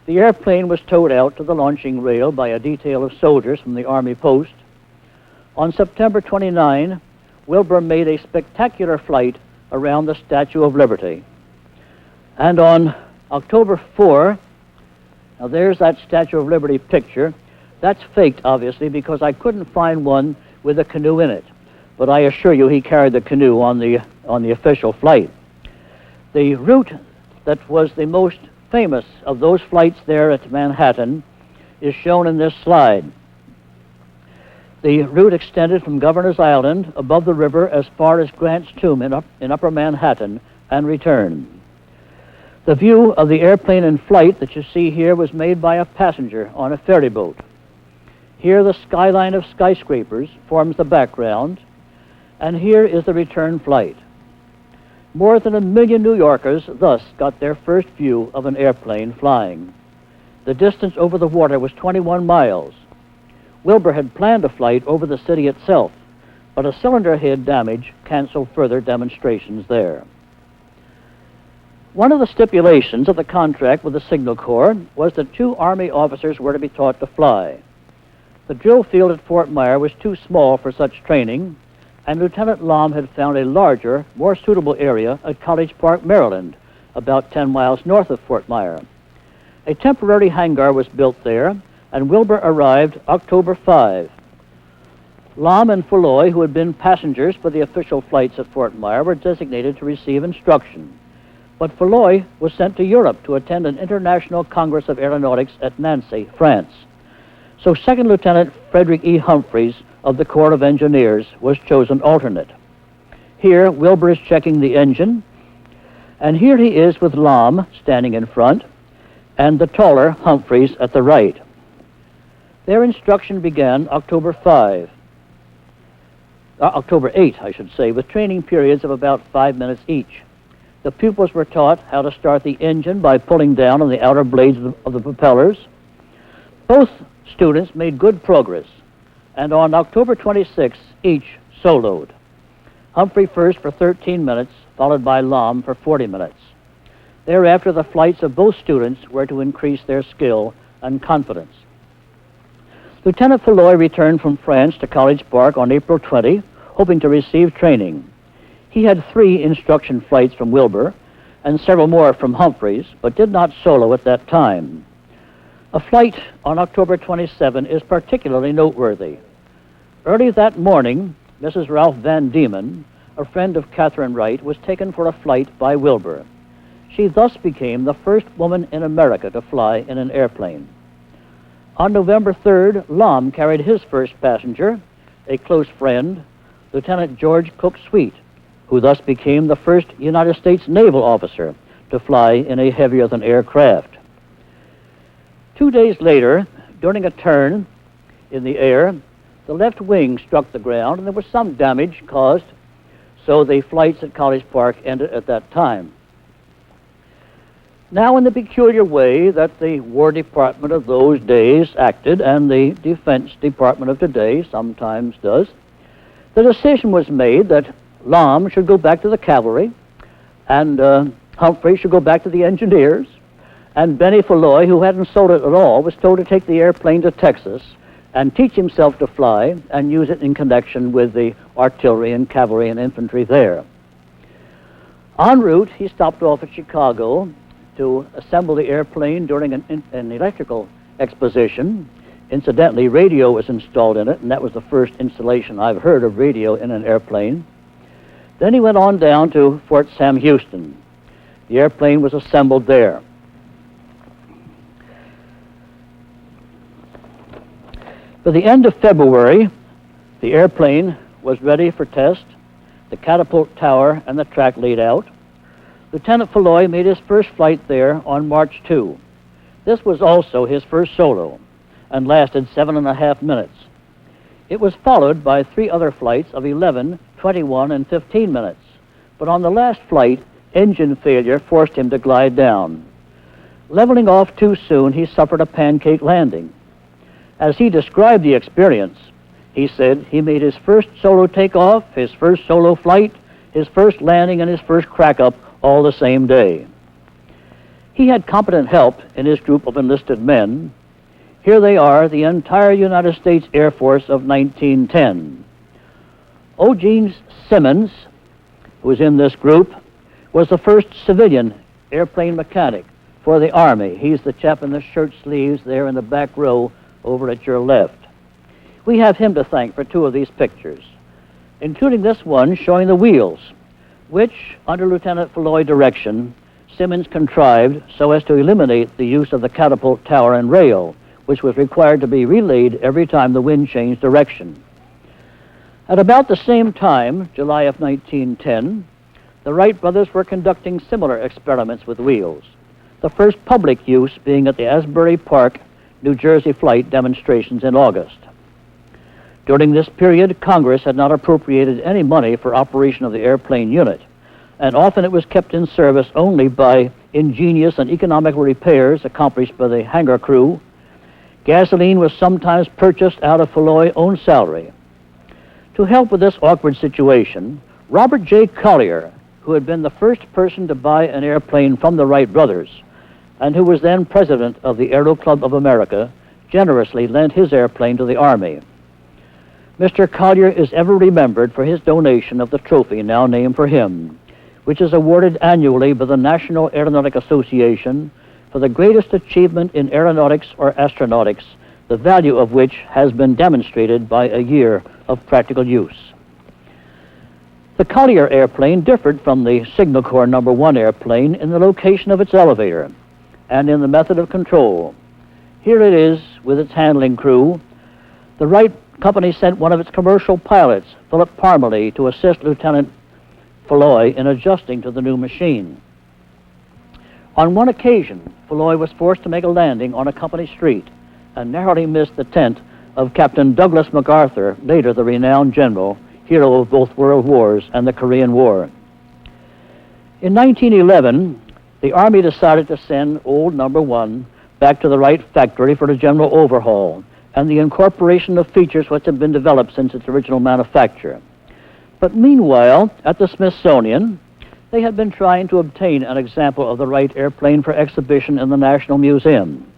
The airplane was towed out to the launching rail by a detail of soldiers from the Army post. On September 29, Wilbur made a spectacular flight around the Statue of Liberty. And on October 4, now there's that Statue of Liberty picture. That's faked, obviously, because I couldn't find one with a canoe in it. But I assure you he carried the canoe on the official flight. The route that was the most famous of those flights there at Manhattan is shown in this slide. The route extended from Governor's Island above the river as far as Grant's Tomb in Upper Manhattan and returned. The view of the airplane in flight that you see here was made by a passenger on a ferry boat. Here the skyline of skyscrapers forms the background, and here is the return flight. More than 1 million New Yorkers thus got their first view of an airplane flying. The distance over the water was 21 miles. Wilbur had planned a flight over the city itself, but a cylinder head damage canceled further demonstrations there. One of the stipulations of the contract with the Signal Corps was that 2 Army officers were to be taught to fly. The drill field at Fort Myer was too small for such training, and Lieutenant Lom had found a larger, more suitable area at College Park, Maryland, about 10 miles north of Fort Myer. A temporary hangar was built there, and Wilbur arrived October 5. Lom and Falloy, who had been passengers for the official flights at Fort Myer, were designated to receive instruction. But Falloy was sent to Europe to attend an international Congress of Aeronautics at Nancy, France. So Second Lieutenant Frederick E. Humphreys of the Corps of Engineers was chosen alternate. Here, Wilbur is checking the engine, and here he is with Lom standing in front, and the taller Humphreys at the right. Their instruction began October 8, I should say, with training periods of about 5 minutes each. The pupils were taught how to start the engine by pulling down on the outer blades of the propellers. Both students made good progress, and on October 26, each soloed. Humphrey first for 13 minutes, followed by Lom for 40 minutes. Thereafter, the flights of both students were to increase their skill and confidence. Lieutenant Falloy returned from France to College Park on April 20, hoping to receive training. He had 3 instruction flights from Wilbur and several more from Humphreys, but did not solo at that time. A flight on October 27 is particularly noteworthy. Early that morning, Mrs. Ralph Van Diemen, a friend of Catherine Wright, was taken for a flight by Wilbur. She thus became the first woman in America to fly in an airplane. On November 3rd, Lom carried his first passenger, a close friend, Lieutenant George Cook Sweet, who thus became the first United States naval officer to fly in a heavier-than-air craft. 2 days later, during a turn in the air, the left wing struck the ground, and there was some damage caused, so the flights at College Park ended at that time. Now, in the peculiar way that the War Department of those days acted and the Defense Department of today sometimes does, the decision was made that Lom should go back to the cavalry, and Humphrey should go back to the engineers, and Benny Falloy, who hadn't sold it at all, was told to take the airplane to Texas and teach himself to fly and use it in connection with the artillery and cavalry and infantry there. En route, he stopped off at Chicago to assemble the airplane during an electrical exposition. Incidentally, radio was installed in it, and that was the first installation I've heard of radio in an airplane. Then he went on down to Fort Sam Houston. The airplane was assembled there. By the end of February, the airplane was ready for test, the catapult tower and the track laid out. Lieutenant Falloy made his first flight there on March 2. This was also his first solo and lasted 7.5 minutes. It was followed by 3 other flights of 11, 21, and 15 minutes. But on the last flight, engine failure forced him to glide down. Leveling off too soon, he suffered a pancake landing. As he described the experience, he said he made his first solo takeoff, his first solo flight, his first landing, and his first crack-up all the same day. He had competent help in his group of enlisted men. Here they are, the entire United States Air Force of 1910. Eugene Simmons, who was in this group, was the first civilian airplane mechanic for the Army. He's the chap in the shirt sleeves there in the back row over at your left. We have him to thank for 2 of these pictures, including this one showing the wheels, which, under Lieutenant Falloy's direction, Simmons contrived so as to eliminate the use of the catapult tower and rail, which was required to be relayed every time the wind changed direction. At about the same time, July of 1910, the Wright brothers were conducting similar experiments with wheels, the first public use being at the Asbury Park, New Jersey flight demonstrations in August. During this period, Congress had not appropriated any money for operation of the airplane unit, and often it was kept in service only by ingenious and economical repairs accomplished by the hangar crew. Gasoline was sometimes purchased out of Falloy's own salary. To help with this awkward situation, Robert J. Collier, who had been the first person to buy an airplane from the Wright brothers, and who was then president of the Aero Club of America, generously lent his airplane to the Army. Mr. Collier is ever remembered for his donation of the trophy now named for him, which is awarded annually by the National Aeronautic Association for the greatest achievement in aeronautics or astronautics, the value of which has been demonstrated by a year of practical use. The Collier airplane differed from the Signal Corps No. 1 airplane in the location of its elevator and in the method of control. Here it is with its handling crew. The Wright Company sent one of its commercial pilots, Philip Parmalee, to assist Lieutenant Falloy in adjusting to the new machine. On one occasion, Falloy was forced to make a landing on a company street and narrowly missed the tent of Captain Douglas MacArthur, later the renowned general, hero of both World Wars and the Korean War. In 1911, the Army decided to send old No. 1 back to the Wright factory for a general overhaul and the incorporation of features which had been developed since its original manufacture. But meanwhile, at the Smithsonian, they had been trying to obtain an example of the Wright airplane for exhibition in the National Museum.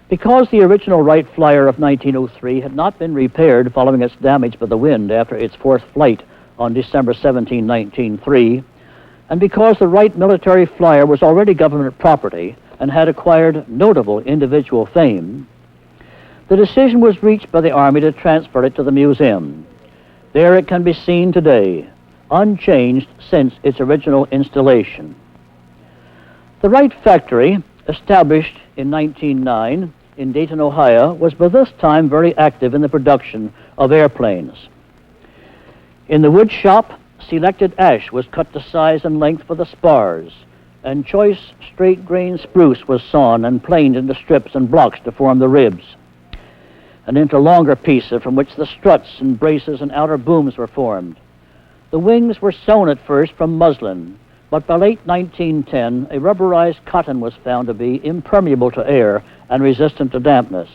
Because the original Wright Flyer of 1903 had not been repaired following its damage by the wind after its 4th flight on December 17, 1903, and because the Wright military flyer was already government property and had acquired notable individual fame, the decision was reached by the Army to transfer it to the museum. There it can be seen today, unchanged since its original installation. The Wright factory, established in 1909 in Dayton, Ohio, was by this time very active in the production of airplanes. In the wood shop, selected ash was cut to size and length for the spars, and choice straight-grain spruce was sawn and planed into strips and blocks to form the ribs, and into longer pieces from which the struts and braces and outer booms were formed. The wings were sewn at first from muslin, But by late 1910, a rubberized cotton was found to be impermeable to air and resistant to dampness.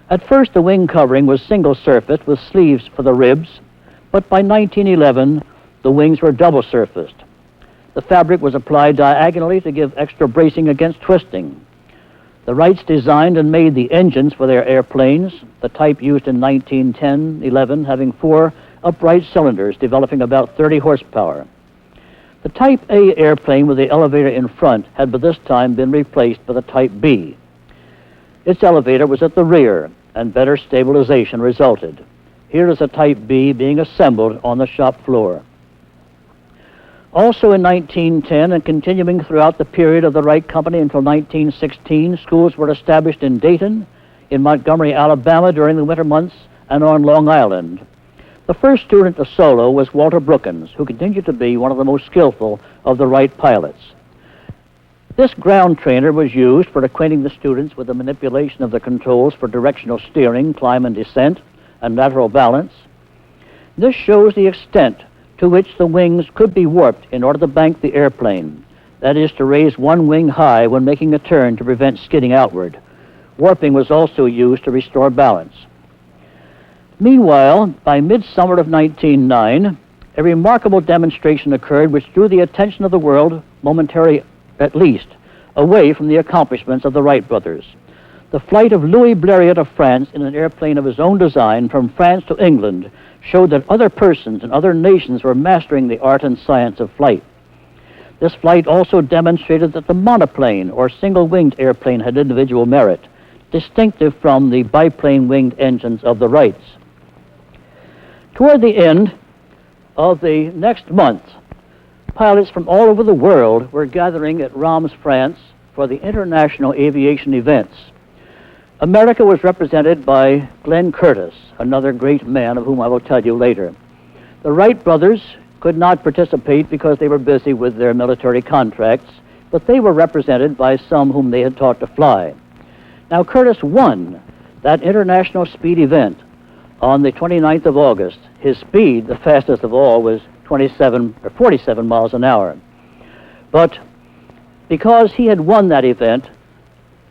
At first, the wing covering was single-surfaced with sleeves for the ribs, but by 1911, the wings were double-surfaced. The fabric was applied diagonally to give extra bracing against twisting. The Wrights designed and made the engines for their airplanes, the type used in 1910-11 having 4 upright cylinders developing about 30 horsepower. The Type A airplane with the elevator in front had by this time been replaced by the Type B. Its elevator was at the rear, and better stabilization resulted. Here is a Type B being assembled on the shop floor. Also in 1910 and continuing throughout the period of the Wright Company until 1916, schools were established in Dayton, in Montgomery, Alabama during the winter months, and on Long Island. The first student to solo was Walter Brookins, who continued to be one of the most skillful of the Wright pilots. This ground trainer was used for acquainting the students with the manipulation of the controls for directional steering, climb and descent, and lateral balance. This shows the extent to which the wings could be warped in order to bank the airplane, that is, to raise one wing high when making a turn to prevent skidding outward. Warping was also used to restore balance. Meanwhile, by midsummer of 1909, a remarkable demonstration occurred which drew the attention of the world, momentary at least, away from the accomplishments of the Wright brothers. The flight of Louis Blériot of France in an airplane of his own design from France to England showed that other persons and other nations were mastering the art and science of flight. This flight also demonstrated that the monoplane or single-winged airplane had individual merit, distinctive from the biplane-winged engines of the Wrights. Toward the end of the next month, pilots from all over the world were gathering at Reims, France, for the international aviation events. America was represented by Glenn Curtiss, another great man of whom I will tell you later. The Wright brothers could not participate because they were busy with their military contracts, but they were represented by some whom they had taught to fly. Now, Curtiss won that international speed event on the 29th of August. His speed, the fastest of all, was 47 or 47 miles an hour. But because he had won that event,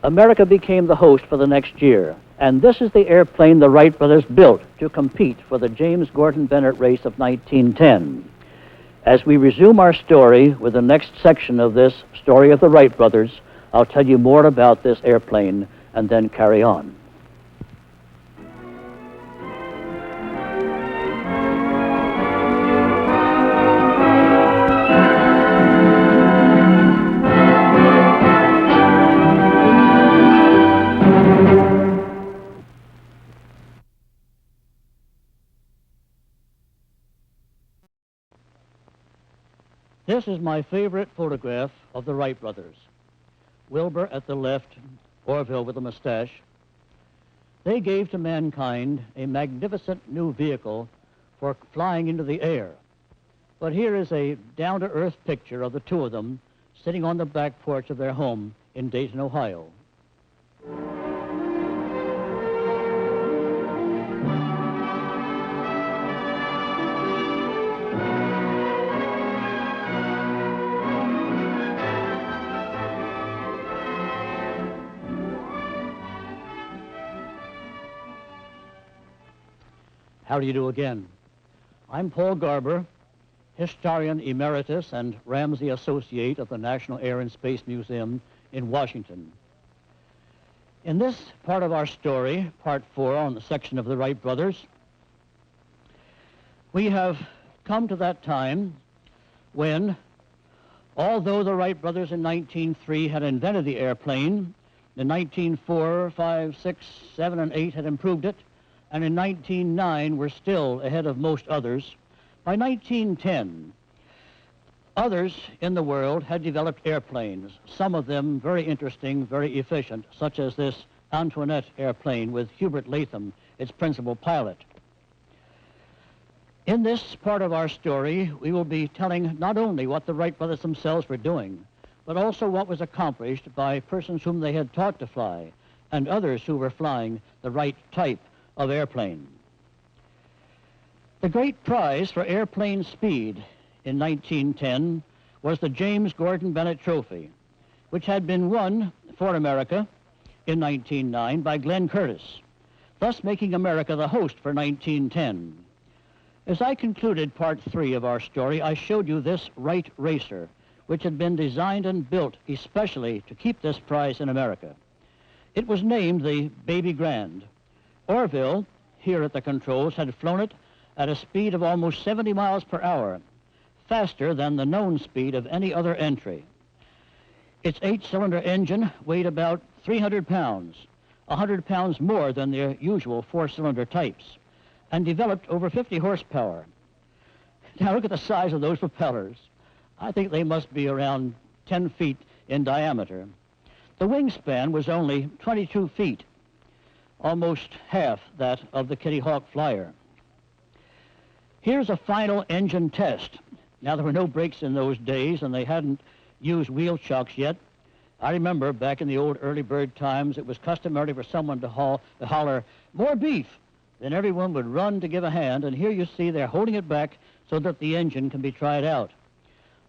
America became the host for the next year. And this is the airplane the Wright brothers built to compete for the James Gordon Bennett race of 1910. As we resume our story with the next section of this story of the Wright brothers, I'll tell you more about this airplane and then carry on. This is my favorite photograph of the Wright brothers. Wilbur at the left, Orville with a mustache. They gave to mankind a magnificent new vehicle for flying into the air. But here is a down-to-earth picture of the two of them sitting on the back porch of their home in Dayton, Ohio. How do you do again? I'm Paul Garber, historian emeritus and Ramsey Associate of the National Air and Space Museum in Washington. In this part of our story, part 4 on the section of the Wright brothers, we have come to that time when, although the Wright brothers in 1903 had invented the airplane, in 1904, 5, 6, 7, and 8 had improved it, and in 1909 were still ahead of most others. By 1910, others in the world had developed airplanes, some of them very interesting, very efficient, such as this Antoinette airplane with Hubert Latham, its principal pilot. In this part of our story, we will be telling not only what the Wright brothers themselves were doing, but also what was accomplished by persons whom they had taught to fly, and others who were flying the right type of airplane. The great prize for airplane speed in 1910 was the James Gordon Bennett Trophy, which had been won for America in 1909 by Glenn Curtis, thus making America the host for 1910. As I concluded part 3 of our story, I showed you this Wright racer, which had been designed and built especially to keep this prize in America. It was named the Baby Grand. Orville, here at the controls, had flown it at a speed of almost 70 miles per hour, faster than the known speed of any other entry. Its 8-cylinder engine weighed about 300 pounds, 100 pounds more than their usual 4-cylinder types, and developed over 50 horsepower. Now look at the size of those propellers. I think they must be around 10 feet in diameter. The wingspan was only 22 feet, almost half that of the Kitty Hawk Flyer. Here's a final engine test. Now, there were no brakes in those days, and they hadn't used wheel chocks yet. I remember back in the old early bird times, it was customary for someone to holler, "More beef!" Then everyone would run to give a hand, and here you see they're holding it back so that the engine can be tried out.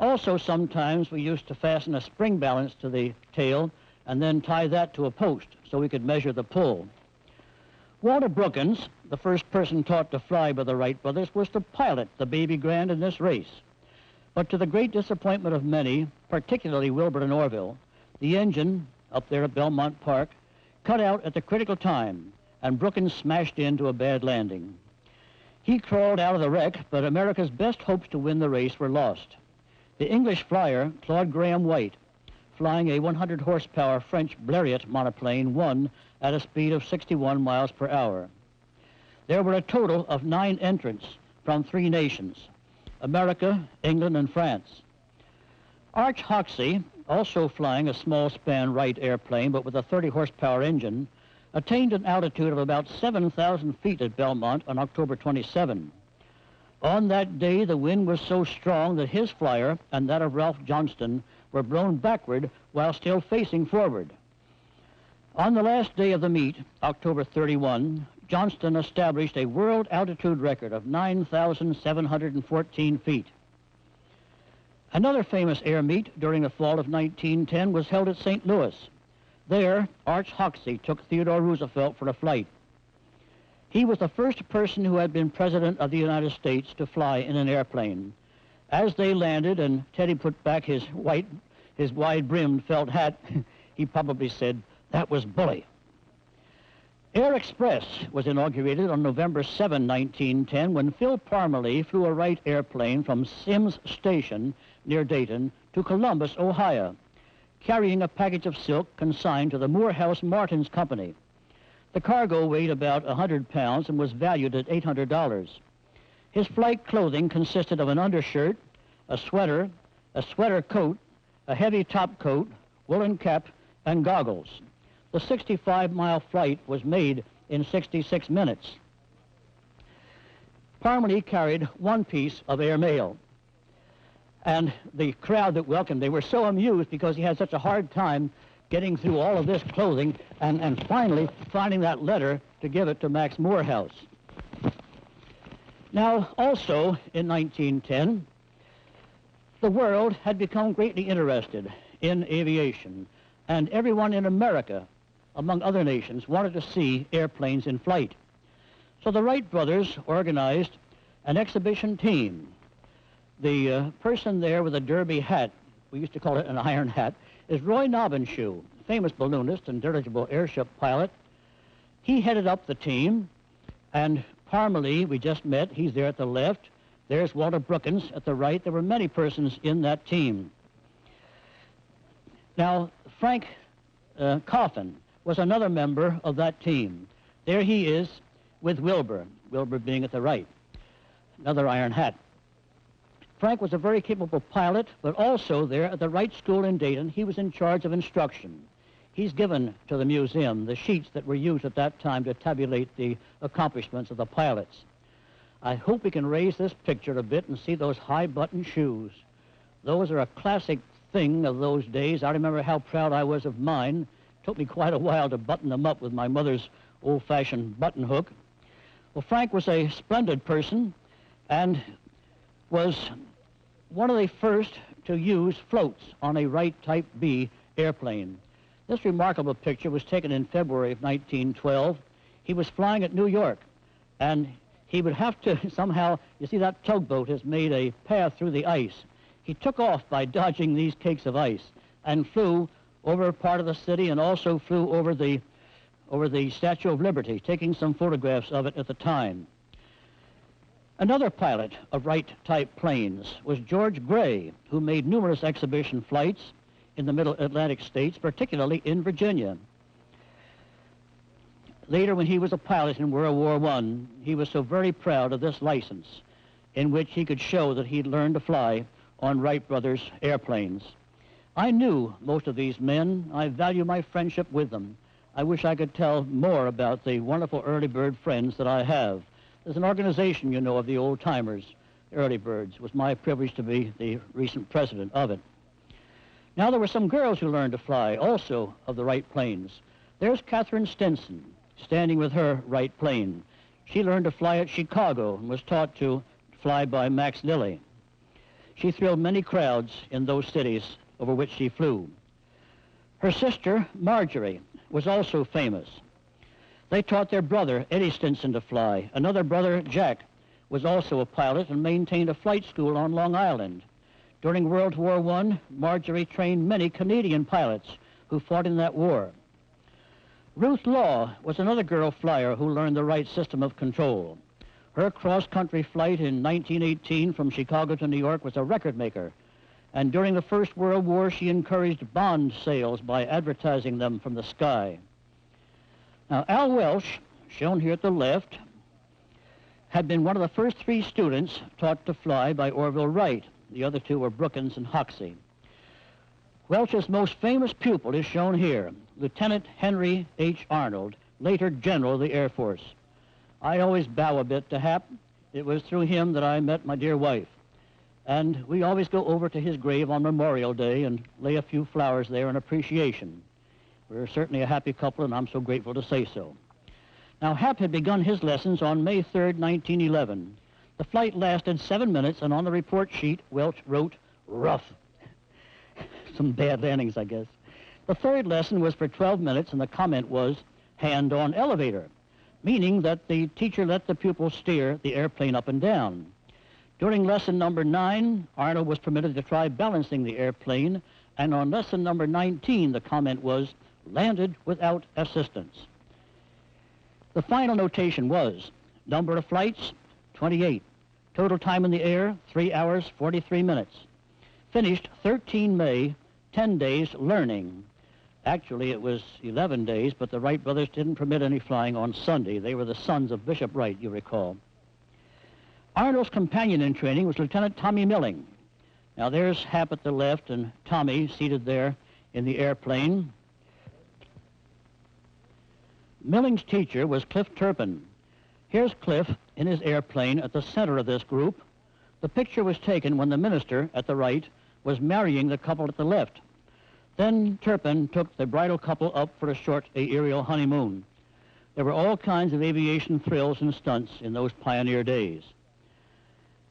Also, sometimes we used to fasten a spring balance to the tail and then tie that to a post so we could measure the pull. Walter Brookins, the first person taught to fly by the Wright brothers, was to pilot the Baby Grand in this race. But to the great disappointment of many, particularly Wilbur and Orville, the engine, up there at Belmont Park, cut out at the critical time, and Brookins smashed into a bad landing. He crawled out of the wreck, but America's best hopes to win the race were lost. The English flyer, Claude Graham White, flying a 100-horsepower French Blériot monoplane, won at a speed of 61 miles per hour. There were a total of 9 entrants from 3 nations, America, England, and France. Arch Hoxsey, also flying a small-span Wright airplane but with a 30-horsepower engine, attained an altitude of about 7,000 feet at Belmont on October 27. On that day, the wind was so strong that his flyer and that of Ralph Johnston were blown backward while still facing forward. On the last day of the meet, October 31, Johnston established a world altitude record of 9,714 feet. Another famous air meet during the fall of 1910 was held at St. Louis. There, Arch Hoxsey took Theodore Roosevelt for a flight. He was the first person who had been President of the United States to fly in an airplane. As they landed and Teddy put back his wide-brimmed felt hat, he probably said, "That was bully." Air Express was inaugurated on November 7, 1910, when Phil Parmalee flew a Wright airplane from Sims Station near Dayton to Columbus, Ohio, carrying a package of silk consigned to the Morehouse Martins Company. The cargo weighed about 100 pounds and was valued at $800. His flight clothing consisted of an undershirt, a sweater coat, a heavy top coat, woolen cap, and goggles. The 65-mile flight was made in 66 minutes. Parmalee carried 1 piece of air mail. And the crowd that welcomed, they were so amused because he had such a hard time getting through all of this clothing and finally finding that letter to give it to Max Morehouse. Now, also in 1910, the world had become greatly interested in aviation, and everyone in America, among other nations, wanted to see airplanes in flight. So the Wright brothers organized an exhibition team. The person there with a derby hat, we used to call it an iron hat, is Roy Nobbenshoe, famous balloonist and dirigible airship pilot. He headed up the team, and Parmalee, we just met, he's there at the left. There's Walter Brookins at the right. There were many persons in that team. Now, Frank Coffin was another member of that team. There he is with Wilbur being at the right, another iron hat. Frank was a very capable pilot, but also there at the Wright School in Dayton, he was in charge of instruction. He's given to the museum the sheets that were used at that time to tabulate the accomplishments of the pilots. I hope we can raise this picture a bit and see those high-button shoes. Those are a classic thing of those days. I remember how proud I was of mine. It took me quite a while to button them up with my mother's old-fashioned 'button hook. Well, Frank was a splendid person and was one of the first to use floats on a Wright Type B airplane. This remarkable picture was taken in February of 1912. He was flying at New York, and he would have to somehow, you see that tugboat has made a path through the ice. He took off by dodging these cakes of ice and flew over part of the city and also flew over the Statue of Liberty, taking some photographs of it at the time. Another pilot of Wright-type planes was George Gray, who made numerous exhibition flights in the Middle Atlantic states, particularly in Virginia. Later, when he was a pilot in World War I, he was so very proud of this license in which he could show that he'd learned to fly on Wright Brothers airplanes. I knew most of these men. I value my friendship with them. I wish I could tell more about the wonderful early bird friends that I have. There's an organization, you know, of the old-timers, the early birds. It was my privilege to be the recent president of it. Now, there were some girls who learned to fly, also of the Wright planes. There's Catherine Stinson, standing with her Wright plane. She learned to fly at Chicago and was taught to fly by Max Lilly. She thrilled many crowds in those cities over which she flew. Her sister, Marjorie, was also famous. They taught their brother, Eddie Stinson, to fly. Another brother, Jack, was also a pilot and maintained a flight school on Long Island. During World War I, Marjorie trained many Canadian pilots who fought in that war. Ruth Law was another girl flyer who learned the right system of control. Her cross-country flight in 1918 from Chicago to New York was a record maker. And during the First World War, she encouraged bond sales by advertising them from the sky. Now, Al Welsh, shown here at the left, had been one of the first 3 students taught to fly by Orville Wright. The other 2 were Brookins and Hoxsey. Welsh's most famous pupil is shown here, Lieutenant Henry H. Arnold, later General of the Air Force. I always bow a bit to Hap. It was through him that I met my dear wife. And we always go over to his grave on Memorial Day and lay a few flowers there in appreciation. We're certainly a happy couple, and I'm so grateful to say so. Now, Hap had begun his lessons on May 3rd, 1911. The flight lasted 7 minutes, and on the report sheet, Welch wrote, rough. Some bad landings, I guess. The third lesson was for 12 minutes, and the comment was, hand-on elevator, meaning that the teacher let the pupil steer the airplane up and down. During lesson number 9, Arnold was permitted to try balancing the airplane, and on lesson number 19, the comment was, landed without assistance. The final notation was, number of flights, 28. Total time in the air, 3 hours, 43 minutes. Finished 13 May, 10 days learning. Actually, it was 11 days, but the Wright brothers didn't permit any flying on Sunday. They were the sons of Bishop Wright, you recall. Arnold's companion in training was Lieutenant Tommy Milling. Now, there's Hap at the left and Tommy seated there in the airplane. Milling's teacher was Cliff Turpin. Here's Cliff in his airplane at the center of this group. The picture was taken when the minister at the right was marrying the couple at the left. Then Turpin took the bridal couple up for a short aerial honeymoon. There were all kinds of aviation thrills and stunts in those pioneer days.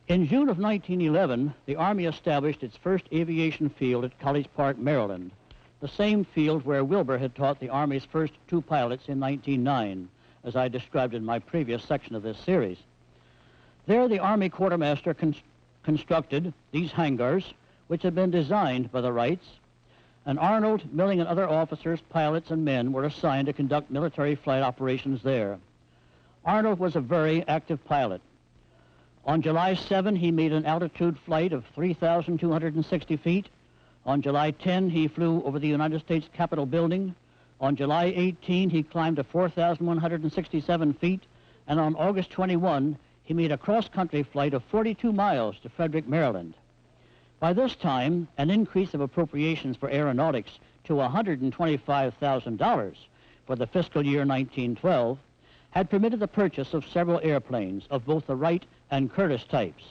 In June of 1911, the Army established its first aviation field at College Park, Maryland, the same field where Wilbur had taught the Army's first 2 pilots in 1909, as I described in my previous section of this series. There, the Army quartermaster constructed these hangars, which had been designed by the Wrights, and Arnold, Milling, and other officers, pilots, and men were assigned to conduct military flight operations there. Arnold was a very active pilot. On July 7, he made an altitude flight of 3,260 feet. On July 10, he flew over the United States Capitol building. On July 18, he climbed to 4,167 feet. And on August 21, he made a cross-country flight of 42 miles to Frederick, Maryland. By this time, an increase of appropriations for aeronautics to $125,000 for the fiscal year 1912 had permitted the purchase of several airplanes of both the Wright and Curtiss types.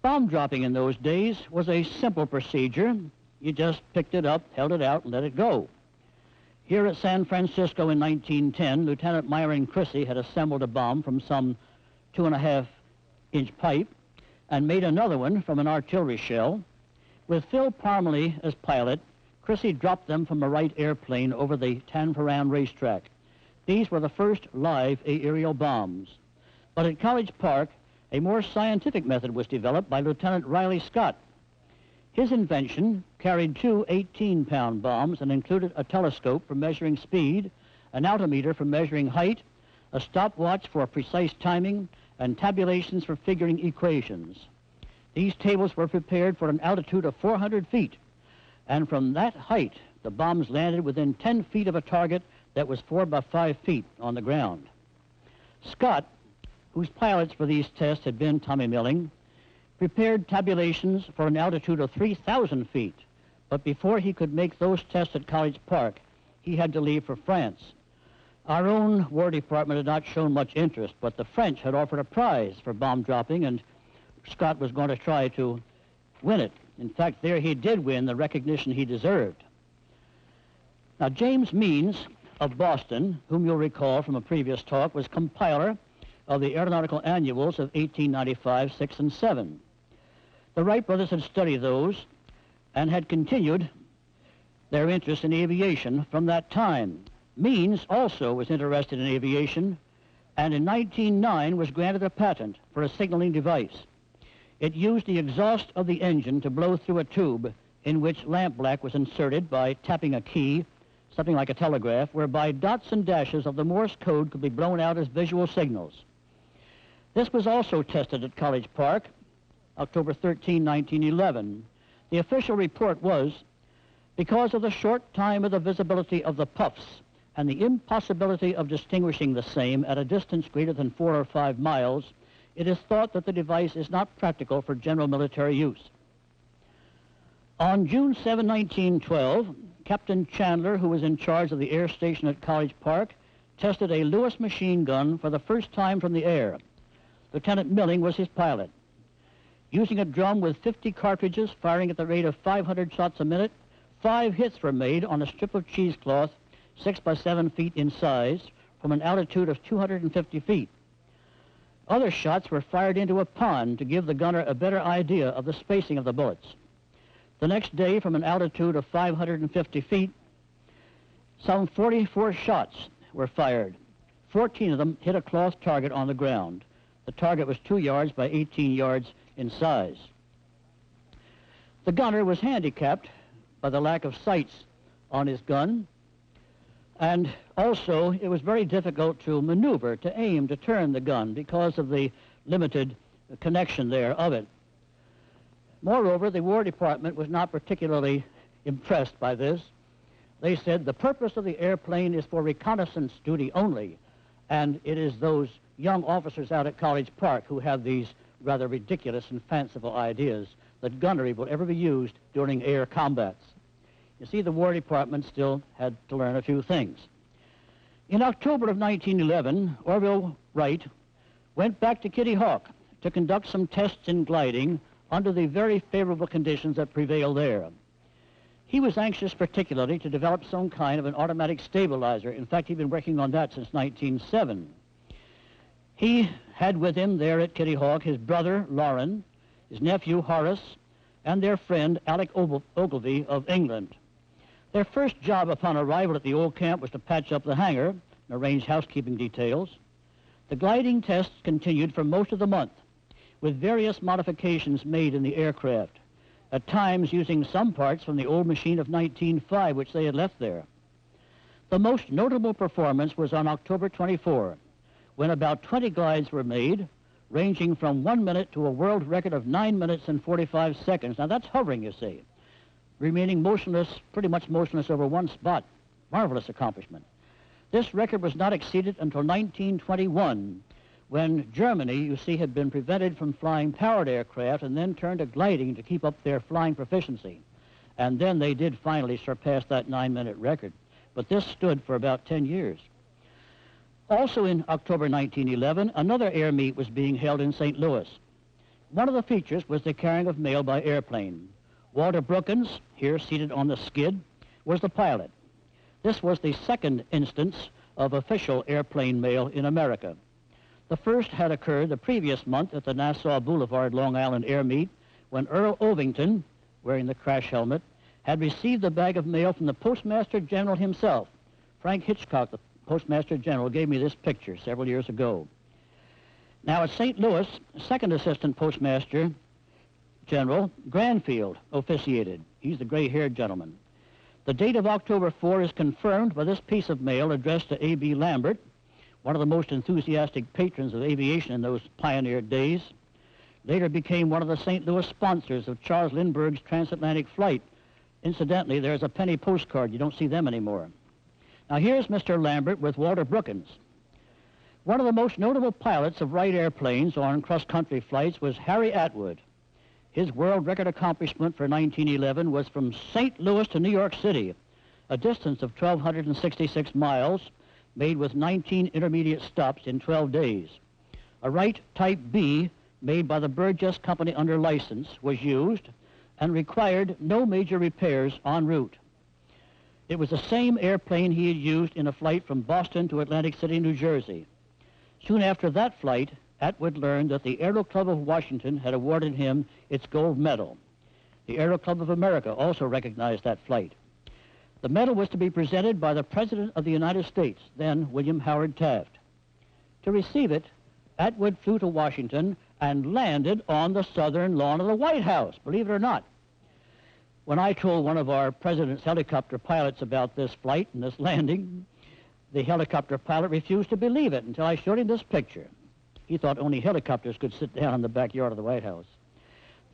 Bomb dropping in those days was a simple procedure. You just picked it up, held it out, and let it go. Here at San Francisco in 1910, Lieutenant Myron Crissy had assembled a bomb from some 2.5-inch pipe, and made another one from an artillery shell. With Phil Parmalee as pilot, Chrissy dropped them from a Wright airplane over the Tanforan racetrack. These were the first live aerial bombs. But at College Park, a more scientific method was developed by Lieutenant Riley Scott. His invention carried two 18-pound bombs and included a telescope for measuring speed, an altimeter for measuring height, a stopwatch for precise timing, and tabulations for figuring equations. These tables were prepared for an altitude of 400 feet, and from that height, the bombs landed within 10 feet of a target that was 4 by 5 feet on the ground. Scott, whose pilots for these tests had been Tommy Milling, prepared tabulations for an altitude of 3,000 feet, but before he could make those tests at College Park, he had to leave for France. Our own War Department had not shown much interest, but the French had offered a prize for bomb dropping, and Scott was going to try to win it. In fact, there he did win the recognition he deserved. Now, James Means of Boston, whom you'll recall from a previous talk, was compiler of the aeronautical annuals of 1895, 6, and 7. The Wright brothers had studied those and had continued their interest in aviation from that time. Means also was interested in aviation, and in 1909 was granted a patent for a signaling device. It used the exhaust of the engine to blow through a tube in which lampblack was inserted by tapping a key, something like a telegraph, whereby dots and dashes of the Morse code could be blown out as visual signals. This was also tested at College Park, October 13, 1911. The official report was, because of the short time of the visibility of the puffs and the impossibility of distinguishing the same at a distance greater than 4 or 5 miles, it is thought that the device is not practical for general military use. On June 7, 1912, Captain Chandler, who was in charge of the air station at College Park, tested a Lewis machine gun for the first time from the air. Lieutenant Milling was his pilot. Using a drum with 50 cartridges firing at the rate of 500 shots a minute, 5 hits were made on a strip of cheesecloth 6 by 7 feet in size from an altitude of 250 feet. Other shots were fired into a pond to give the gunner a better idea of the spacing of the bullets. The next day, from an altitude of 550 feet, some 44 shots were fired. 14 of them hit a cloth target on the ground. The target was 2 yards by 18 yards in size. The gunner was handicapped by the lack of sights on his gun, and also it was very difficult to maneuver, to aim, to turn the gun because of the limited connection there of it. Moreover, the War Department was not particularly impressed by this. They said the purpose of the airplane is for reconnaissance duty only, and it is those young officers out at College Park who have these rather ridiculous and fanciful ideas that gunnery will ever be used during air combats. You see, the War Department still had to learn a few things. In October of 1911, Orville Wright went back to Kitty Hawk to conduct some tests in gliding under the very favorable conditions that prevail there. He was anxious particularly to develop some kind of an automatic stabilizer. In fact, he'd been working on that since 1907. He had with him there at Kitty Hawk his brother, Lauren, his nephew, Horace, and their friend, Alec Ogilvy of England. Their first job upon arrival at the old camp was to patch up the hangar and arrange housekeeping details. The gliding tests continued for most of the month, with various modifications made in the aircraft, at times using some parts from the old machine of 1905, which they had left there. The most notable performance was on October 24, when about 20 glides were made, ranging from 1 minute to a world record of 9 minutes and 45 seconds. Now, that's hovering, you see, remaining motionless, pretty much motionless over one spot. Marvelous accomplishment. This record was not exceeded until 1921, when Germany, you see, had been prevented from flying powered aircraft and then turned to gliding to keep up their flying proficiency. And then they did finally surpass that 9-minute record. But this stood for about 10 years. Also in October 1911, another air meet was being held in St. Louis. One of the features was the carrying of mail by airplane. Walter Brookins, here seated on the skid, was the pilot. This was the second instance of official airplane mail in America. The first had occurred the previous month at the Nassau Boulevard, Long Island Air Meet, when Earl Ovington, wearing the crash helmet, had received a bag of mail from the Postmaster General himself. Frank Hitchcock, the Postmaster General, gave me this picture several years ago. Now at St. Louis, Second Assistant Postmaster General Granfield officiated. He's the gray-haired gentleman. The date of October 4 is confirmed by this piece of mail addressed to A.B. Lambert, one of the most enthusiastic patrons of aviation in those pioneer days. Later became one of the St. Louis sponsors of Charles Lindbergh's transatlantic flight. Incidentally, there's a penny postcard. You don't see them anymore. Now here's Mr. Lambert with Walter Brookins. One of the most notable pilots of Wright airplanes on cross-country flights was Harry Atwood. His world record accomplishment for 1911 was from St. Louis to New York City, a distance of 1,266 miles, made with 19 intermediate stops in 12 days. A Wright Type B, made by the Burgess Company under license, was used and required no major repairs en route. It was the same airplane he had used in a flight from Boston to Atlantic City, New Jersey. Soon after that flight, Atwood learned that the Aero Club of Washington had awarded him its gold medal. The Aero Club of America also recognized that flight. The medal was to be presented by the President of the United States, then William Howard Taft. To receive it, Atwood flew to Washington and landed on the southern lawn of the White House, believe it or not. When I told one of our president's helicopter pilots about this flight and this landing, the helicopter pilot refused to believe it until I showed him this picture. He thought only helicopters could sit down in the backyard of the White House.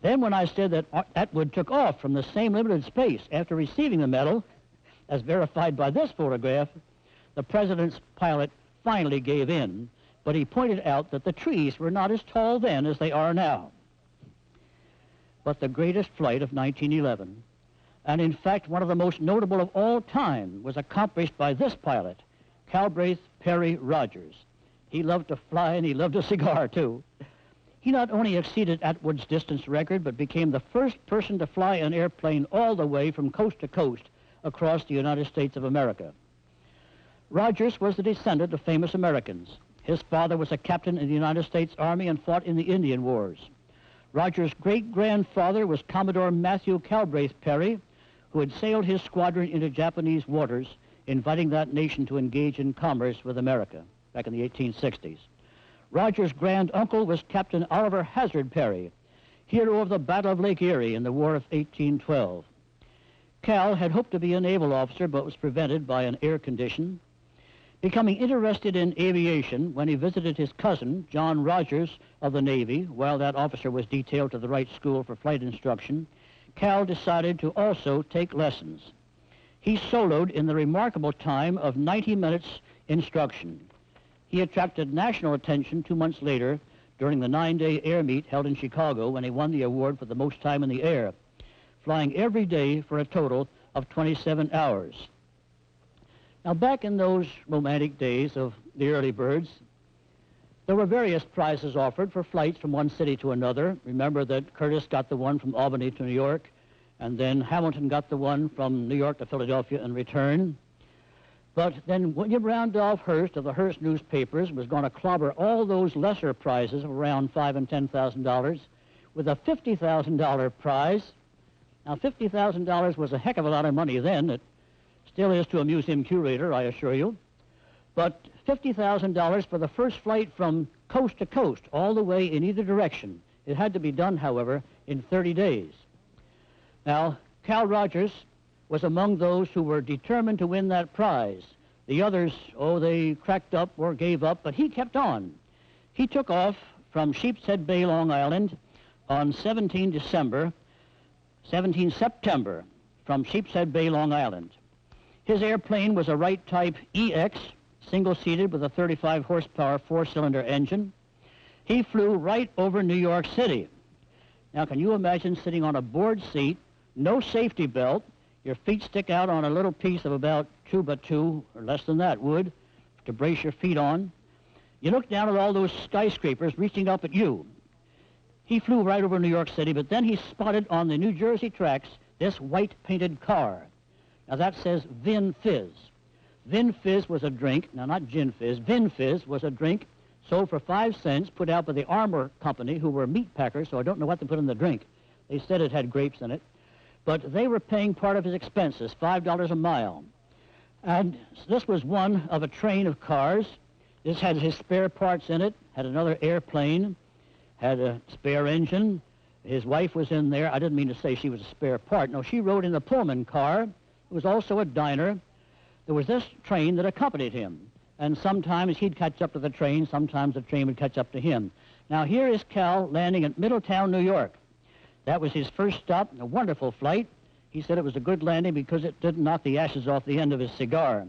Then when I said that Atwood took off from the same limited space after receiving the medal, as verified by this photograph, the president's pilot finally gave in, but he pointed out that the trees were not as tall then as they are now. But the greatest flight of 1911, and in fact one of the most notable of all time, was accomplished by this pilot, Calbraith Perry Rogers. He loved to fly and he loved a cigar too. He not only exceeded Atwood's distance record, but became the first person to fly an airplane all the way from coast to coast across the United States of America. Rogers was the descendant of famous Americans. His father was a captain in the United States Army and fought in the Indian Wars. Rogers' great-grandfather was Commodore Matthew Calbraith Perry, who had sailed his squadron into Japanese waters, inviting that nation to engage in commerce with America back in the 1860s. Rogers' grand-uncle was Captain Oliver Hazard Perry, hero of the Battle of Lake Erie in the War of 1812. Cal had hoped to be a naval officer, but was prevented by an air condition. Becoming interested in aviation when he visited his cousin, John Rogers of the Navy, while that officer was detailed to the Wright School for flight instruction, Cal decided to also take lessons. He soloed in the remarkable time of 90 minutes instruction. He attracted national attention 2 months later during the 9-day air meet held in Chicago when he won the award for the most time in the air, flying every day for a total of 27 hours. Now, back in those romantic days of the early birds, there were various prizes offered for flights from one city to another. Remember that Curtis got the one from Albany to New York, and then Hamilton got the one from New York to Philadelphia in return. But then William Randolph Hearst of the Hearst newspapers was going to clobber all those lesser prizes of around $5,000 and $10,000 with a $50,000 prize. Now, $50,000 was a heck of a lot of money then. It still is to a museum curator, I assure you. But $50,000 for the first flight from coast to coast, all the way in either direction. It had to be done, however, in 30 days. Now, Cal Rogers was among those who were determined to win that prize. The others, they cracked up or gave up, but he kept on. He took off from Sheepshead Bay, Long Island, on 17 September, from Sheepshead Bay, Long Island. His airplane was a Wright Type EX, single-seated with a 35-horsepower four-cylinder engine. He flew right over New York City. Now, can you imagine sitting on a board seat, no safety belt, your feet stick out on a little piece of about 2x2, or less than that, wood, to brace your feet on. You look down at all those skyscrapers reaching up at you. He flew right over New York City, but then he spotted on the New Jersey tracks this white-painted car. Now, that says Vin Fizz. Vin Fizz was a drink, now not Gin Fizz, Vin Fizz was a drink sold for 5 cents, put out by the Armor Company, who were meat packers, so I don't know what to put in the drink. They said it had grapes in it. But they were paying part of his expenses, $5 a mile. And this was one of a train of cars. This had his spare parts in it, had another airplane, had a spare engine. His wife was in there. I didn't mean to say she was a spare part. No, she rode in the Pullman car. It was also a diner. There was this train that accompanied him. And sometimes he'd catch up to the train, sometimes the train would catch up to him. Now here is Cal landing at Middletown, New York. That was his first stop, a wonderful flight. He said it was a good landing because it didn't knock the ashes off the end of his cigar.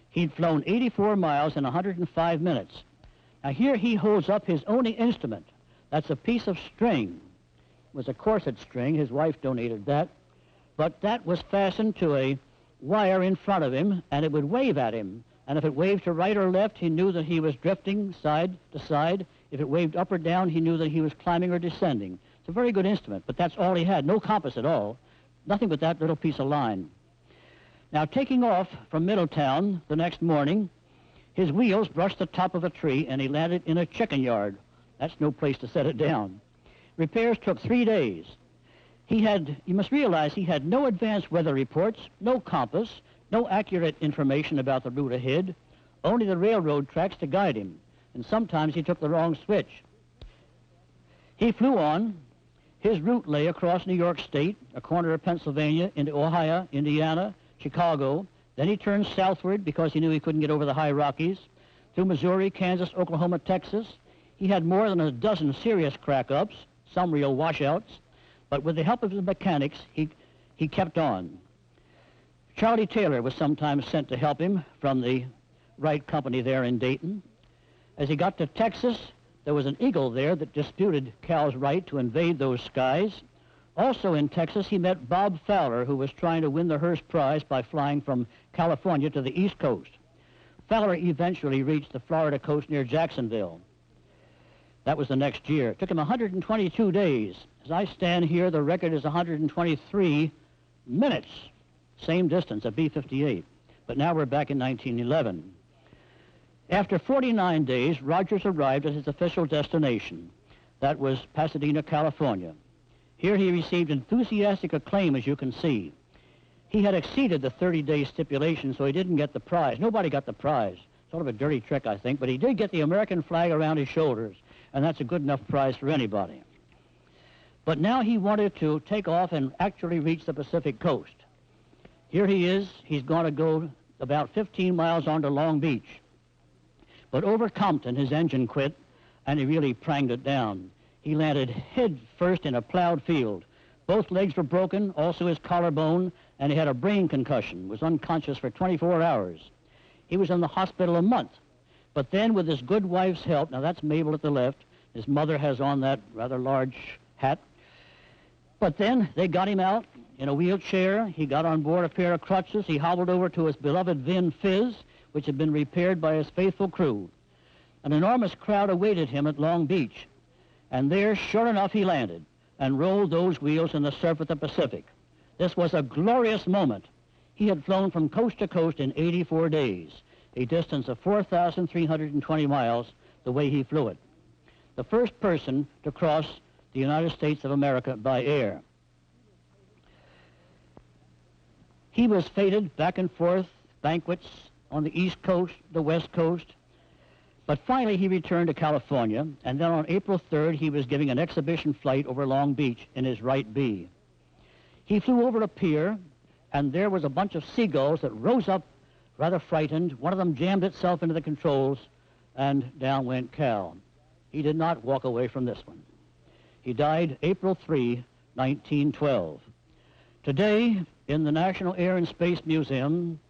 He'd flown 84 miles in 105 minutes. Now here he holds up his only instrument. That's a piece of string. It was a corset string. His wife donated that. But that was fastened to a wire in front of him, and it would wave at him. And if it waved to right or left, he knew that he was drifting side to side. If it waved up or down, he knew that he was climbing or descending. It's a very good instrument, but that's all he had. No compass at all. Nothing but that little piece of line. Now, taking off from Middletown the next morning, his wheels brushed the top of a tree, and he landed in a chicken yard. That's no place to set it down. Repairs took 3 days. You must realize he had no advanced weather reports, no compass, no accurate information about the route ahead, only the railroad tracks to guide him, and sometimes he took the wrong switch. He flew on. His route lay across New York State, a corner of Pennsylvania, into Ohio, Indiana, Chicago. Then he turned southward because he knew he couldn't get over the high Rockies, through Missouri, Kansas, Oklahoma, Texas. He had more than a dozen serious crack-ups, some real washouts, but with the help of his mechanics, he kept on. Charlie Taylor was sometimes sent to help him from the Wright Company there in Dayton. As he got to Texas, there was an eagle there that disputed Cal's right to invade those skies. Also in Texas, he met Bob Fowler, who was trying to win the Hearst Prize by flying from California to the East Coast. Fowler eventually reached the Florida coast near Jacksonville. That was the next year. It took him 122 days. As I stand here, the record is 123 minutes. Same distance, a B-58. But now we're back in 1911. After 49 days, Rogers arrived at his official destination. That was Pasadena, California. Here he received enthusiastic acclaim, as you can see. He had exceeded the 30-day stipulation, so he didn't get the prize. Nobody got the prize. Sort of a dirty trick, I think, but he did get the American flag around his shoulders, and that's a good enough prize for anybody. But now he wanted to take off and actually reach the Pacific coast. Here he is. He's going to go about 15 miles on to Long Beach. But over Compton, his engine quit, and he really pranged it down. He landed head first in a plowed field. Both legs were broken, also his collarbone, and he had a brain concussion, was unconscious for 24 hours. He was in the hospital a month. But then with his good wife's help, now that's Mabel at the left, his mother has on that rather large hat. But then they got him out in a wheelchair. He got on board a pair of crutches. He hobbled over to his beloved Vin Fizz, which had been repaired by his faithful crew. An enormous crowd awaited him at Long Beach. And there, sure enough, he landed and rolled those wheels in the surf of the Pacific. This was a glorious moment. He had flown from coast to coast in 84 days, a distance of 4,320 miles the way he flew it. The first person to cross the United States of America by air. He was feted back and forth, banquets on the East Coast, the West Coast, but finally he returned to California, and then on April 3rd he was giving an exhibition flight over Long Beach in his Wright B. He flew over a pier, and there was a bunch of seagulls that rose up rather frightened. One of them jammed itself into the controls, and down went Cal. He did not walk away from this one. He died April 3, 1912. Today, in the National Air and Space Museum,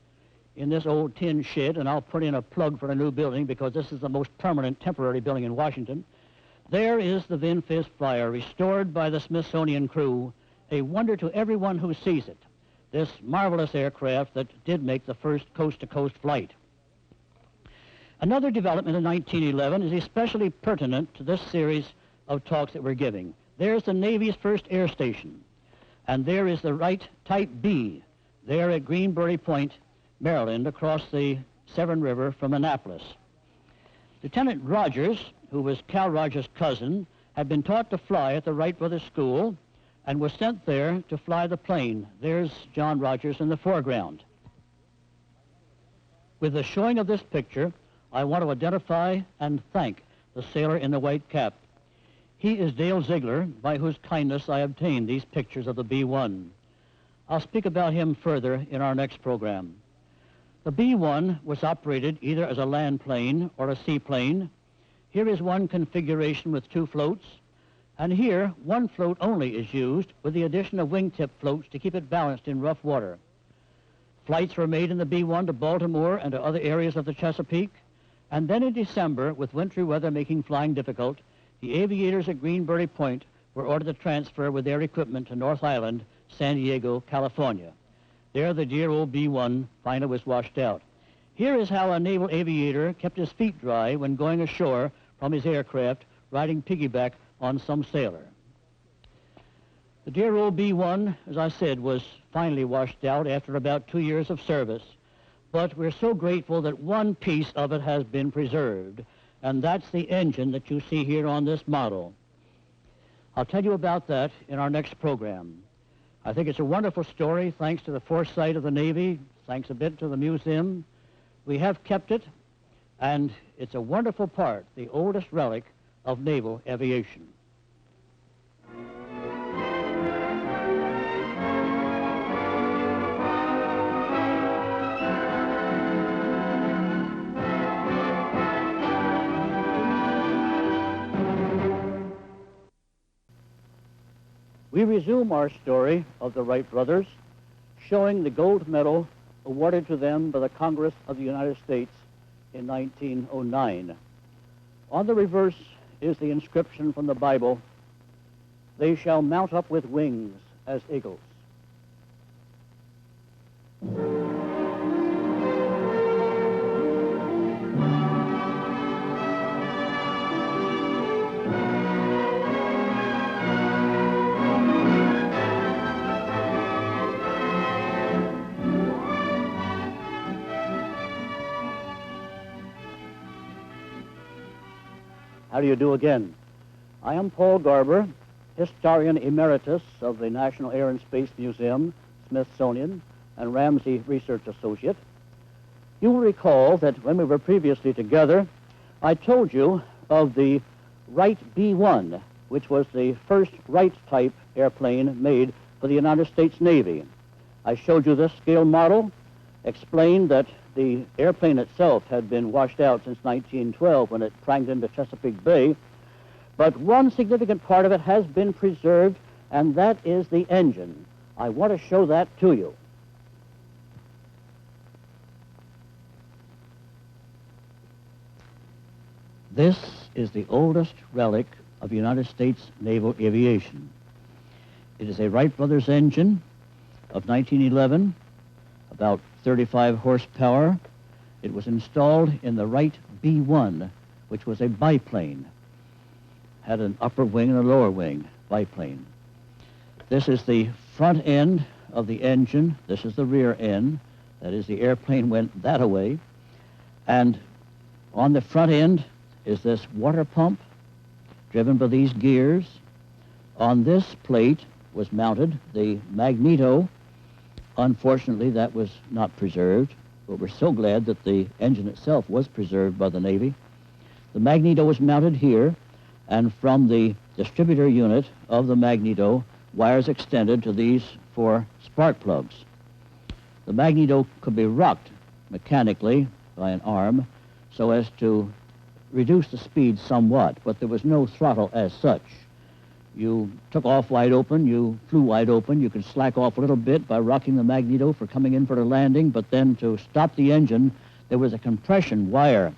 in this old tin shed, and I'll put in a plug for a new building because this is the most permanent temporary building in Washington, there is the Vin Fizz Flyer, restored by the Smithsonian crew, a wonder to everyone who sees it, this marvelous aircraft that did make the first coast-to-coast flight. Another development in 1911 is especially pertinent to this series of talks that we're giving. There's the Navy's first air station, and there is the Wright Type B, there at Greenbury Point, Maryland, across the Severn River from Annapolis. Lieutenant Rogers, who was Cal Rogers' cousin, had been taught to fly at the Wright Brothers School and was sent there to fly the plane. There's John Rogers in the foreground. With the showing of this picture, I want to identify and thank the sailor in the white cap. He is Dale Ziegler, by whose kindness I obtained these pictures of the B-1. I'll speak about him further in our next program. The B-1 was operated either as a land plane or a seaplane. Here is one configuration with two floats, and here one float only is used with the addition of wingtip floats to keep it balanced in rough water. Flights were made in the B-1 to Baltimore and to other areas of the Chesapeake, and then in December, with wintry weather making flying difficult, the aviators at Greenberry Point were ordered to transfer with their equipment to North Island, San Diego, California. There the dear old B-1 finally was washed out. Here is how a naval aviator kept his feet dry when going ashore from his aircraft, riding piggyback on some sailor. The dear old B-1, as I said, was finally washed out after about 2 years of service. But we're so grateful that one piece of it has been preserved, and that's the engine that you see here on this model. I'll tell you about that in our next program. I think it's a wonderful story, thanks to the foresight of the Navy, thanks a bit to the museum. We have kept it, and it's a wonderful part, the oldest relic of naval aviation. We resume our story of the Wright brothers, showing the gold medal awarded to them by the Congress of the United States in 1909. On the reverse is the inscription from the Bible, "They shall mount up with wings as eagles." How do you do again? I am Paul Garber, Historian Emeritus of the National Air and Space Museum, Smithsonian, and Ramsey Research Associate. You will recall that when we were previously together, I told you of the Wright B-1, which was the first Wright-type airplane made for the United States Navy. I showed you this scale model, explained that the airplane itself had been washed out since 1912 when it pranged into Chesapeake Bay, but one significant part of it has been preserved, and that is the engine. I want to show that to you. This is the oldest relic of United States naval aviation. It is a Wright brothers engine of 1911, about 35 horsepower. It was installed in the Wright B-1, which was a biplane. Had an upper wing and a lower wing, biplane. This is the front end of the engine. This is the rear end. That is, the airplane went that way. And on the front end is this water pump driven by these gears. On this plate was mounted the magneto. Unfortunately, that was not preserved, but we're so glad that the engine itself was preserved by the Navy. The magneto was mounted here, and from the distributor unit of the magneto, wires extended to these 4 spark plugs. The magneto could be rocked mechanically by an arm so as to reduce the speed somewhat, but there was no throttle as such. You took off wide open, you flew wide open, you could slack off a little bit by rocking the magneto for coming in for the landing, but then to stop the engine, there was a compression wire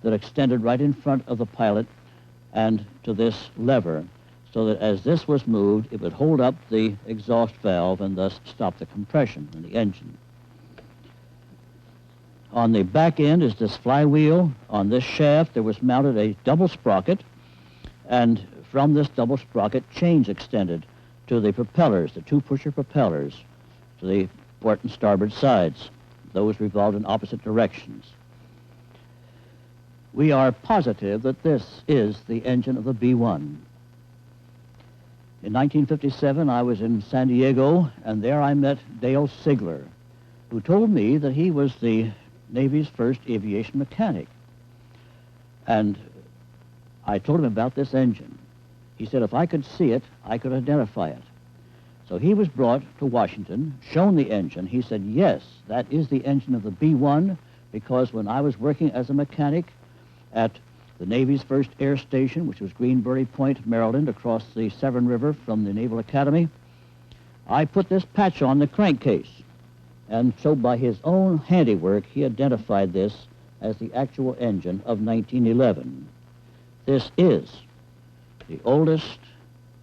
that extended right in front of the pilot and to this lever, so that as this was moved, it would hold up the exhaust valve and thus stop the compression in the engine. On the back end is this flywheel. On this shaft, there was mounted a double sprocket, and from this double sprocket, chains extended to the propellers, the 2-pusher propellers, to the port and starboard sides. Those revolved in opposite directions. We are positive that this is the engine of the B-1. In 1957, I was in San Diego, and there I met Dale Sigler, who told me that he was the Navy's first aviation mechanic. And I told him about this engine. He said if I could see it, I could identify it. So he was brought to Washington, shown the engine. He said, yes, that is the engine of the B-1, because when I was working as a mechanic at the Navy's first air station, which was Greenbury Point, Maryland, across the Severn River from the Naval Academy, I put this patch on the crankcase. And so by his own handiwork, he identified this as the actual engine of 1911. This is the oldest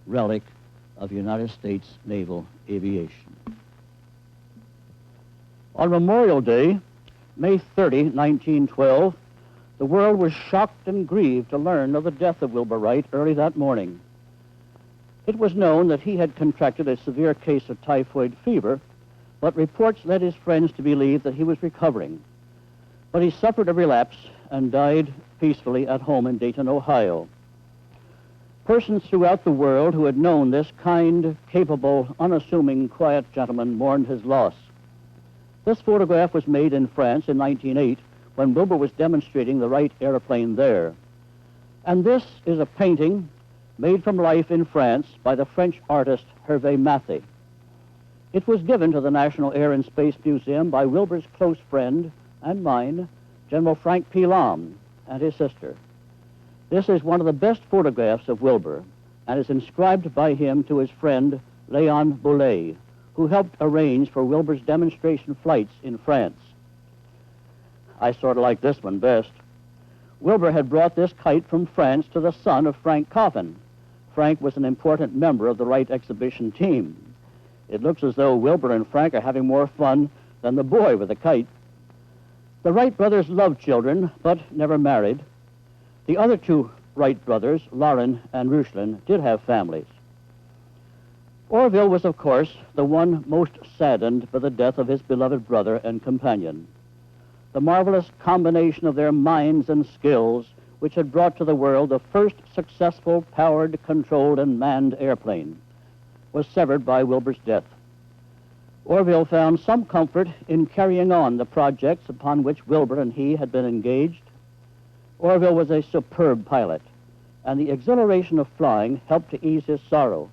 relic of United States naval aviation. On Memorial Day, May 30, 1912, the world was shocked and grieved to learn of the death of Wilbur Wright early that morning. It was known that he had contracted a severe case of typhoid fever, but reports led his friends to believe that he was recovering. But he suffered a relapse and died peacefully at home in Dayton, Ohio. Persons throughout the world who had known this kind, capable, unassuming, quiet gentleman mourned his loss. This photograph was made in France in 1908 when Wilbur was demonstrating the Wright airplane there. And this is a painting made from life in France by the French artist Hervé Mathy. It was given to the National Air and Space Museum by Wilbur's close friend and mine, General Frank P. Lam, and his sister. This is one of the best photographs of Wilbur and is inscribed by him to his friend Léon Boulay, who helped arrange for Wilbur's demonstration flights in France. I sort of like this one best. Wilbur had brought this kite from France to the son of Frank Coffin. Frank was an important member of the Wright exhibition team. It looks as though Wilbur and Frank are having more fun than the boy with the kite. The Wright brothers loved children, but never married. The other two Wright brothers, Lauren and Rushlin, did have families. Orville was, of course, the one most saddened by the death of his beloved brother and companion. The marvelous combination of their minds and skills, which had brought to the world the first successful powered, controlled, and manned airplane, was severed by Wilbur's death. Orville found some comfort in carrying on the projects upon which Wilbur and he had been engaged. Orville was a superb pilot, and the exhilaration of flying helped to ease his sorrow.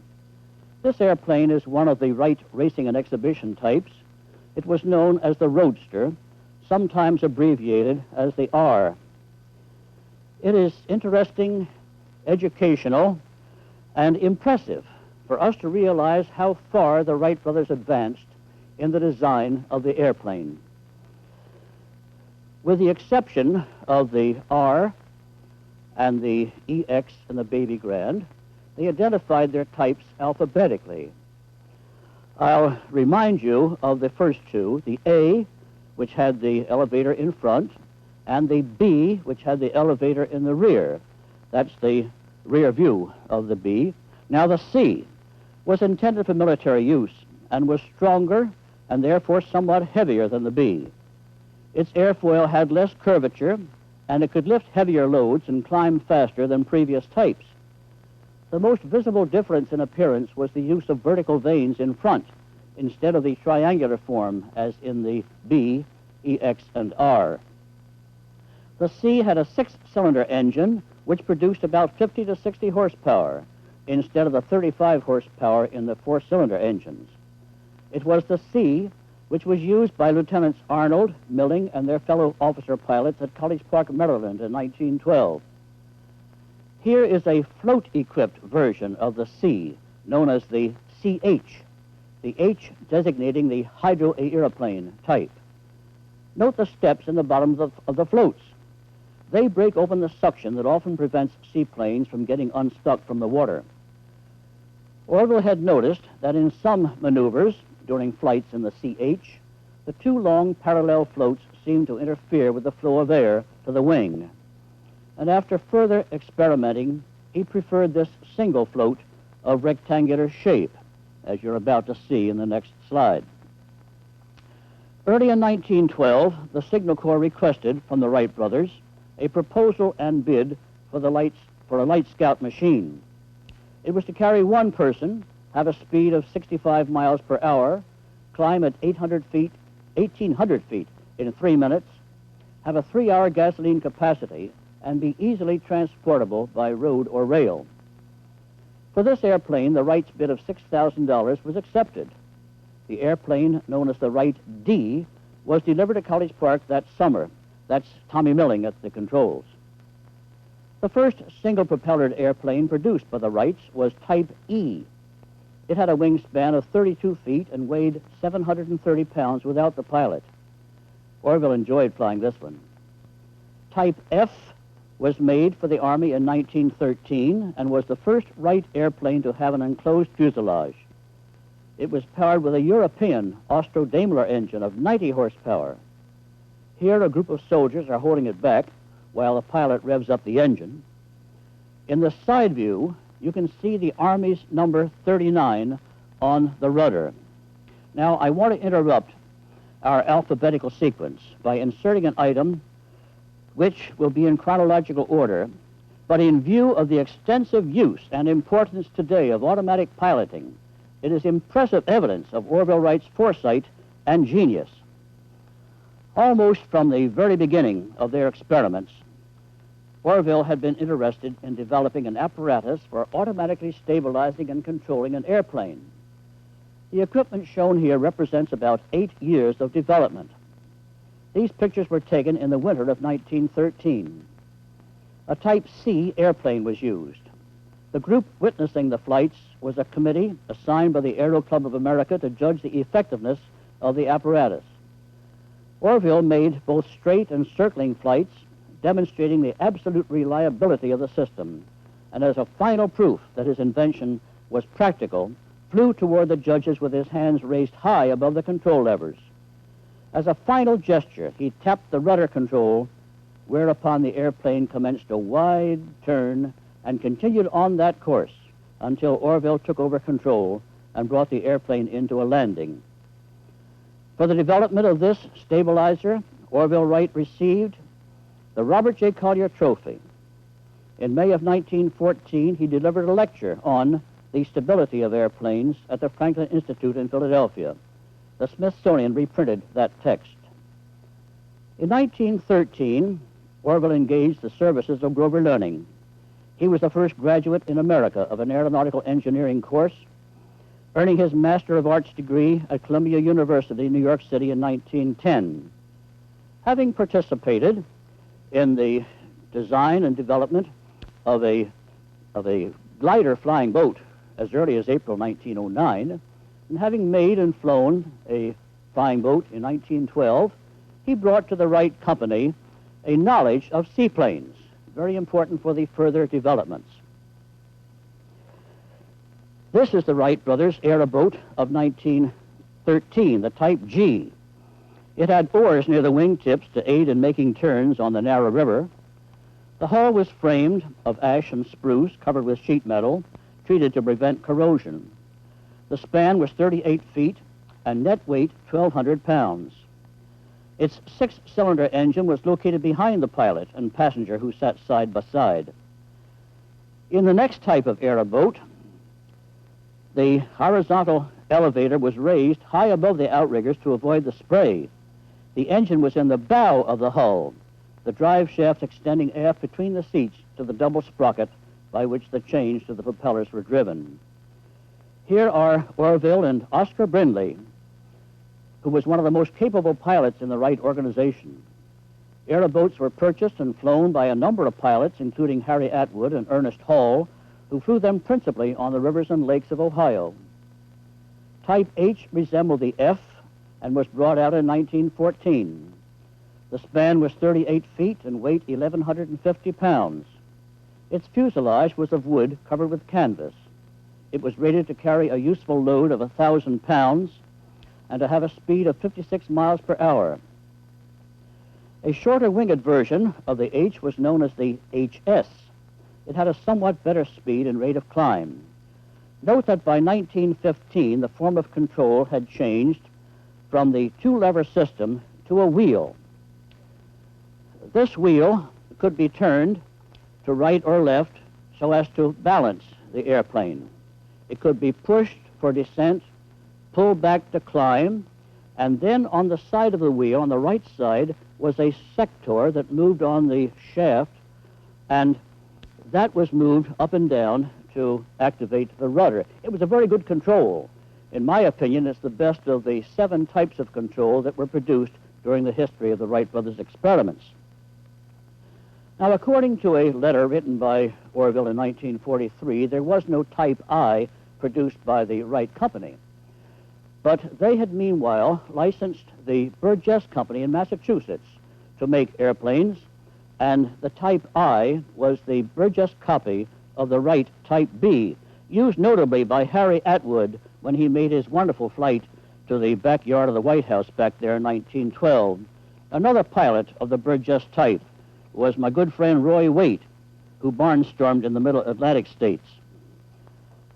This airplane is one of the Wright racing and exhibition types. It was known as the Roadster, sometimes abbreviated as the R. It is interesting, educational, and impressive for us to realize how far the Wright brothers advanced in the design of the airplane. With the exception of the R and the EX and the Baby Grand, they identified their types alphabetically. I'll remind you of the first two, the A, which had the elevator in front, and the B, which had the elevator in the rear. That's the rear view of the B. Now the C was intended for military use and was stronger and therefore somewhat heavier than the B. Its airfoil had less curvature, and it could lift heavier loads and climb faster than previous types. The most visible difference in appearance was the use of vertical vanes in front instead of the triangular form as in the B, EX, and R. The C had a 6-cylinder engine which produced about 50 to 60 horsepower instead of the 35 horsepower in the 4-cylinder engines. It was the C which was used by Lieutenants Arnold, Milling, and their fellow officer pilots at College Park, Maryland in 1912. Here is a float-equipped version of the C, known as the CH, the H designating the hydroaeroplane type. Note the steps in the bottom of the floats. They break open the suction that often prevents seaplanes from getting unstuck from the water. Orville had noticed that in some maneuvers during flights in the CH, the two long parallel floats seemed to interfere with the flow of air to the wing. And after further experimenting, he preferred this single float of rectangular shape, as you're about to see in the next slide. Early in 1912, the Signal Corps requested from the Wright brothers a proposal and bid for a light scout machine. It was to carry one person, have a speed of 65 miles per hour, climb at 1,800 feet in 3 minutes, have a 3-hour gasoline capacity, and be easily transportable by road or rail. For this airplane, the Wright's bid of $6,000 was accepted. The airplane, known as the Wright D, was delivered to College Park that summer. That's Tommy Milling at the controls. The first single-propellered airplane produced by the Wrights was Type E. It had a wingspan of 32 feet and weighed 730 pounds without the pilot. Orville enjoyed flying this one. Type F was made for the Army in 1913 and was the first Wright airplane to have an enclosed fuselage. It was powered with a European Austro-Daimler engine of 90 horsepower. Here, a group of soldiers are holding it back while the pilot revs up the engine. In the side view, you can see the Army's number 39 on the rudder. Now, I want to interrupt our alphabetical sequence by inserting an item which will be in chronological order, but in view of the extensive use and importance today of automatic piloting, it is impressive evidence of Orville Wright's foresight and genius. Almost from the very beginning of their experiments, Orville had been interested in developing an apparatus for automatically stabilizing and controlling an airplane. The equipment shown here represents about 8 years of development. These pictures were taken in the winter of 1913. A Type C airplane was used. The group witnessing the flights was a committee assigned by the Aero Club of America to judge the effectiveness of the apparatus. Orville made both straight and circling flights, demonstrating the absolute reliability of the system, and as a final proof that his invention was practical, flew toward the judges with his hands raised high above the control levers. As a final gesture, he tapped the rudder control, whereupon the airplane commenced a wide turn and continued on that course until Orville took over control and brought the airplane into a landing. For the development of this stabilizer, Orville Wright received the Robert J. Collier Trophy. In May of 1914, he delivered a lecture on the stability of airplanes at the Franklin Institute in Philadelphia. The Smithsonian reprinted that text. In 1913, Orville engaged the services of Grover Learning. He was the first graduate in America of an aeronautical engineering course, earning his Master of Arts degree at Columbia University, New York City in 1910. Having participated in the design and development of a glider flying boat as early as April 1909, and having made and flown a flying boat in 1912, he brought to the Wright Company a knowledge of seaplanes, very important for the further developments. This is the Wright brothers' aeroboat of 1913, the Type G. It had oars near the wingtips to aid in making turns on the narrow river. The hull was framed of ash and spruce covered with sheet metal, treated to prevent corrosion. The span was 38 feet and net weight 1,200 pounds. Its 6-cylinder engine was located behind the pilot and passenger who sat side by side. In the next type of aeroboat, the horizontal elevator was raised high above the outriggers to avoid the spray. The engine was in the bow of the hull, the drive shaft extending aft between the seats to the double sprocket by which the chains to the propellers were driven. Here are Orville and Oscar Brindley, who was one of the most capable pilots in the Wright organization. Aeroboats were purchased and flown by a number of pilots, including Harry Atwood and Ernest Hall, who flew them principally on the rivers and lakes of Ohio. Type H resembled the F and was brought out in 1914. The span was 38 feet and weight 1,150 pounds. Its fuselage was of wood covered with canvas. It was rated to carry a useful load of 1,000 pounds and to have a speed of 56 miles per hour. A shorter winged version of the H was known as the HS. It had a somewhat better speed and rate of climb. Note that by 1915, the form of control had changed from the 2-lever system to a wheel. This wheel could be turned to right or left so as to balance the airplane. It could be pushed for descent, pulled back to climb, and then on the side of the wheel, on the right side, was a sector that moved on the shaft, and that was moved up and down to activate the rudder. It was a very good control. In my opinion, it's the best of the 7 types of control that were produced during the history of the Wright brothers' experiments. Now, according to a letter written by Orville in 1943, there was no Type I produced by the Wright Company. But they had meanwhile licensed the Burgess Company in Massachusetts to make airplanes, and the Type I was the Burgess copy of the Wright Type B, used notably by Harry Atwood when he made his wonderful flight to the backyard of the White House back there in 1912. Another pilot of the Burgess type was my good friend Roy Wright, who barnstormed in the Middle Atlantic states.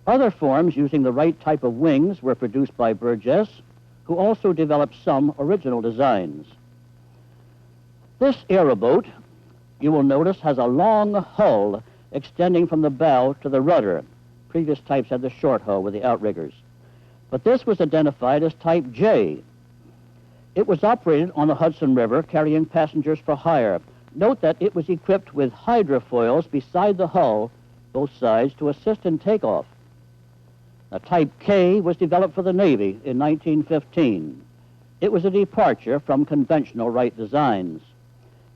Other forms using the Wright type of wings were produced by Burgess, who also developed some original designs. This aeroboat, you will notice, has a long hull extending from the bow to the rudder. Previous types had the short hull with the outriggers. But this was identified as Type J. It was operated on the Hudson River, carrying passengers for hire. Note that it was equipped with hydrofoils beside the hull, both sides, to assist in takeoff. Now, Type K was developed for the Navy in 1915. It was a departure from conventional Wright designs.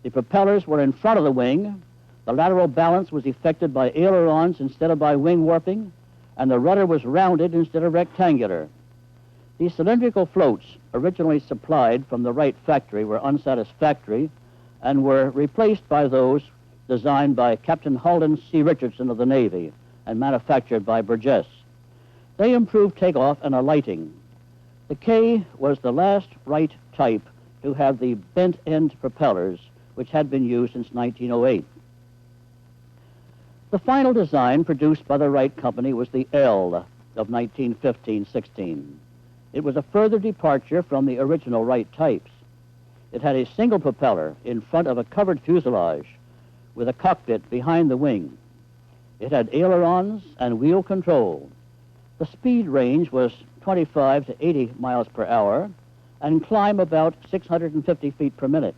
The propellers were in front of the wing, the lateral balance was effected by ailerons instead of by wing warping, and the rudder was rounded instead of rectangular. These cylindrical floats, originally supplied from the Wright factory, were unsatisfactory and were replaced by those designed by Captain Halden C. Richardson of the Navy and manufactured by Burgess. They improved takeoff and alighting. The K was the last Wright type to have the bent-end propellers, which had been used since 1908. The final design produced by the Wright Company was the L of 1915-16. It was a further departure from the original Wright types. It had a single propeller in front of a covered fuselage with a cockpit behind the wing. It had ailerons and wheel control. The speed range was 25 to 80 miles per hour and climb about 650 feet per minute.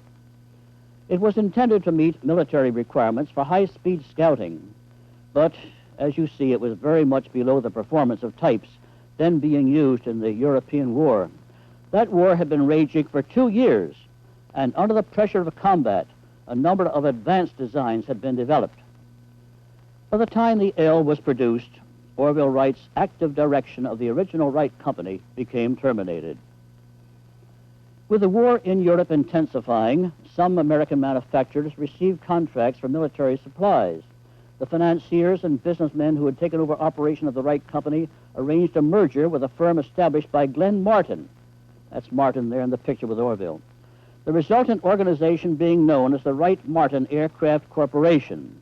It was intended to meet military requirements for high-speed scouting, but as you see, it was very much below the performance of types then being used in the European War. That war had been raging for 2 years, and under the pressure of combat, a number of advanced designs had been developed. By the time the L was produced, Orville Wright's active direction of the original Wright Company became terminated. With the war in Europe intensifying, some American manufacturers received contracts for military supplies. The financiers and businessmen who had taken over operation of the Wright Company arranged a merger with a firm established by Glenn Martin. That's Martin there in the picture with Orville. The resultant organization being known as the Wright-Martin Aircraft Corporation.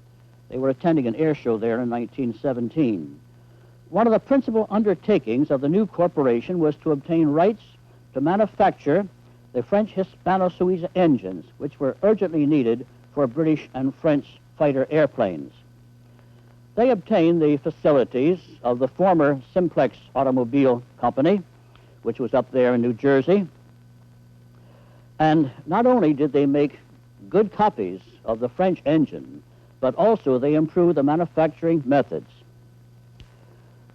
They were attending an air show there in 1917. One of the principal undertakings of the new corporation was to obtain rights to manufacture the French Hispano-Suiza engines, which were urgently needed for British and French fighter airplanes. They obtained the facilities of the former Simplex Automobile Company, which was up there in New Jersey. And not only did they make good copies of the French engine, but also they improved the manufacturing methods.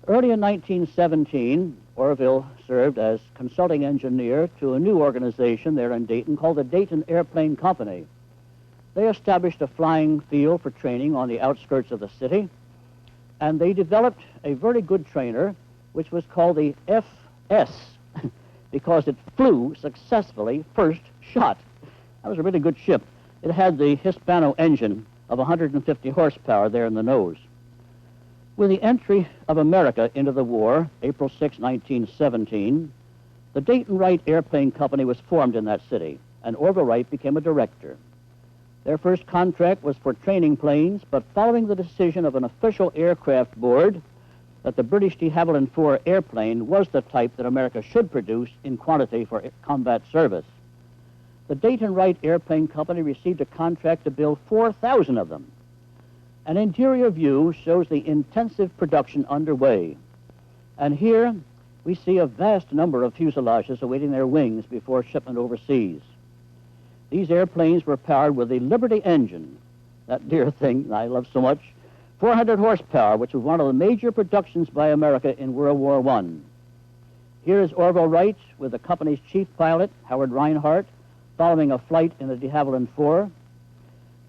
Early in 1917, Orville served as consulting engineer to a new organization there in Dayton called the Dayton Airplane Company. They established a flying field for training on the outskirts of the city, and they developed a very good trainer, which was called the FS, because it flew successfully first shot. That was a really good ship. It had the Hispano engine of 150 horsepower there in the nose. With the entry of America into the war, April 6, 1917, the Dayton Wright Airplane Company was formed in that city, and Orville Wright became a director. Their first contract was for training planes, but following the decision of an official aircraft board that the British de Havilland IV airplane was the type that America should produce in quantity for combat service. The Dayton Wright Airplane Company received a contract to build 4,000 of them. An interior view shows the intensive production underway. And here we see a vast number of fuselages awaiting their wings before shipment overseas. These airplanes were powered with the Liberty engine, that dear thing I love so much, 400 horsepower, which was one of the major productions by America in World War I. Here is Orville Wright with the company's chief pilot, Howard Reinhardt, following a flight in the de Havilland IV.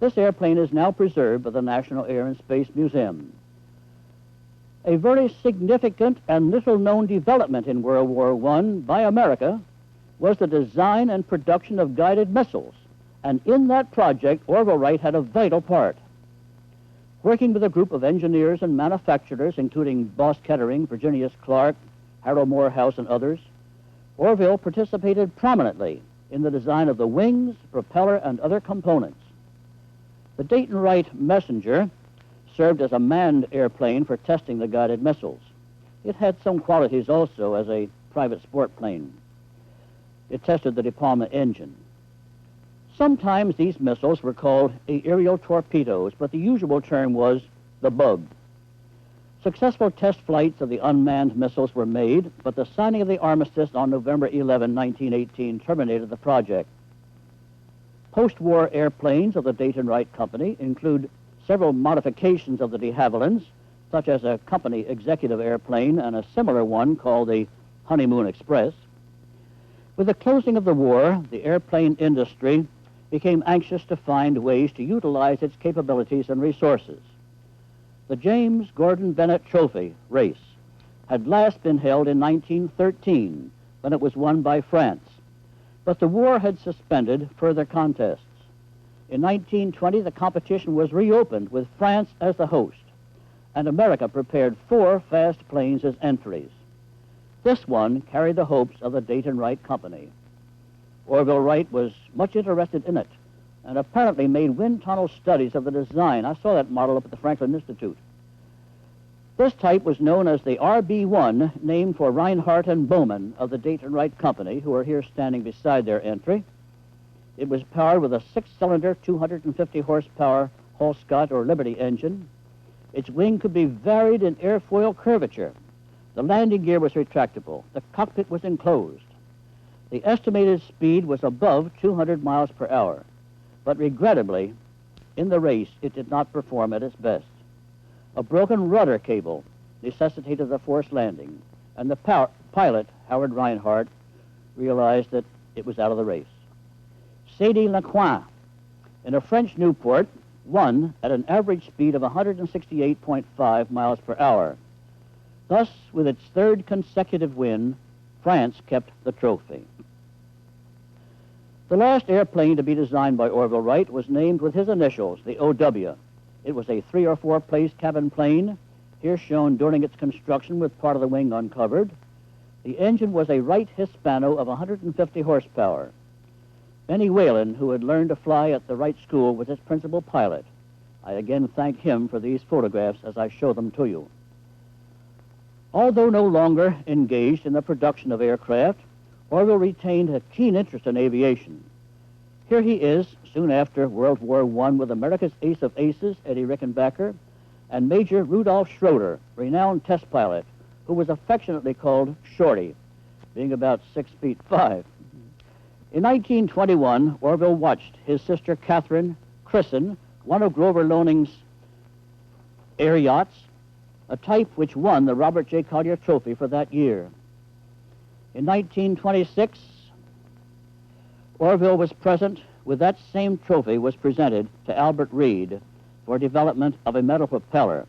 This airplane is now preserved by the National Air and Space Museum. A very significant and little-known development in World War I by America was the design and production of guided missiles, and in that project, Orville Wright had a vital part. Working with a group of engineers and manufacturers, including Boss Kettering, Virginius Clark, Harold Morehouse, and others, Orville participated prominently in the design of the wings, propeller, and other components. The Dayton Wright Messenger served as a manned airplane for testing the guided missiles. It had some qualities also as a private sport plane. It tested the De Palma engine. Sometimes these missiles were called aerial torpedoes, but the usual term was the bug. Successful test flights of the unmanned missiles were made, but the signing of the armistice on November 11, 1918 terminated the project. Post-war airplanes of the Dayton Wright Company include several modifications of the de Havillands, such as a company executive airplane and a similar one called the Honeymoon Express. With the closing of the war, the airplane industry became anxious to find ways to utilize its capabilities and resources. The James Gordon Bennett Trophy race had last been held in 1913, when it was won by France, but the war had suspended further contests. In 1920, the competition was reopened with France as the host, and America prepared 4 fast planes as entries. This one carried the hopes of the Dayton Wright Company. Orville Wright was much interested in it and apparently made wind tunnel studies of the design. I saw that model up at the Franklin Institute. This type was known as the RB-1, named for Reinhardt and Bowman of the Dayton Wright Company, who are here standing beside their entry. It was powered with a 6-cylinder, 250-horsepower Hall-Scott or Liberty engine. Its wing could be varied in airfoil curvature. The landing gear was retractable. The cockpit was enclosed. The estimated speed was above 200 miles per hour, but regrettably, in the race, it did not perform at its best. A broken rudder cable necessitated a forced landing, and the pilot, Howard Reinhardt, realized that it was out of the race. Sadie Lecoin, in a French Newport, won at an average speed of 168.5 miles per hour. Thus, with its 3rd consecutive win, France kept the trophy. The last airplane to be designed by Orville Wright was named with his initials, the OW. It was a 3 or 4 place cabin plane, here shown during its construction with part of the wing uncovered. The engine was a Wright Hispano of 150 horsepower. Benny Whalen, who had learned to fly at the Wright School, was its principal pilot. I again thank him for these photographs as I show them to you. Although no longer engaged in the production of aircraft, Orville retained a keen interest in aviation. Here he is, soon after World War I, with America's ace of aces, Eddie Rickenbacker, and Major Rudolph Schroeder, renowned test pilot, who was affectionately called Shorty, being about 6'5". In 1921, Orville watched his sister Catherine christen one of Grover Loaning's air yachts, a type which won the Robert J. Collier Trophy for that year. In 1926, Orville was present with that same trophy was presented to Albert Reed for development of a metal propeller.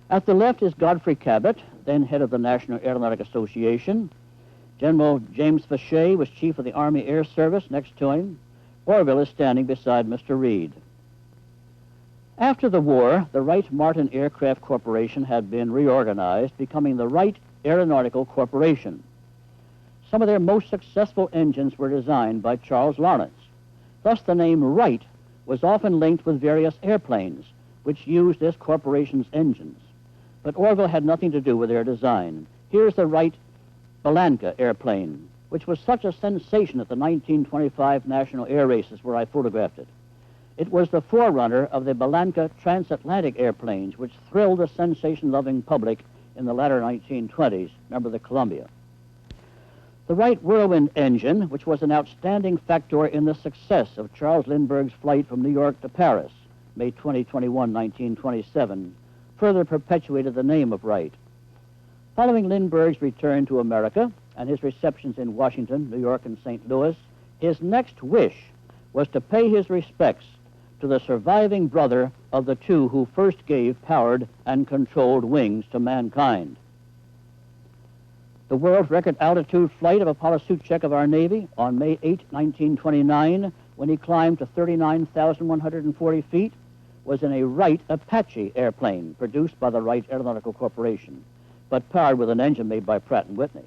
At the left is Godfrey Cabot, then head of the National Aeronautic Association. General James Fauché was chief of the Army Air Service next to him. Orville is standing beside Mr. Reed. After the war, the Wright-Martin Aircraft Corporation had been reorganized, becoming the Wright Aeronautical Corporation. Some of their most successful engines were designed by Charles Lawrence. Thus, the name Wright was often linked with various airplanes, which used this corporation's engines. But Orville had nothing to do with their design. Here's the Wright Balanka airplane. which was such a sensation at the 1925 National Air Races where I photographed it. It was the forerunner of the Balanka transatlantic airplanes, which thrilled the sensation-loving public in the latter 1920s. Remember the Columbia. The Wright Whirlwind engine, which was an outstanding factor in the success of Charles Lindbergh's flight from New York to Paris, May 21, 1927, further perpetuated the name of Wright. Following Lindbergh's return to America and his receptions in Washington, New York, and St. Louis, his next wish was to pay his respects to the surviving brother of the two who first gave powered and controlled wings to mankind. The world record altitude flight of Apollo Suchek of our Navy on May 8, 1929, when he climbed to 39,140 feet, was in a Wright Apache airplane produced by the Wright Aeronautical Corporation, but powered with an engine made by Pratt & Whitney.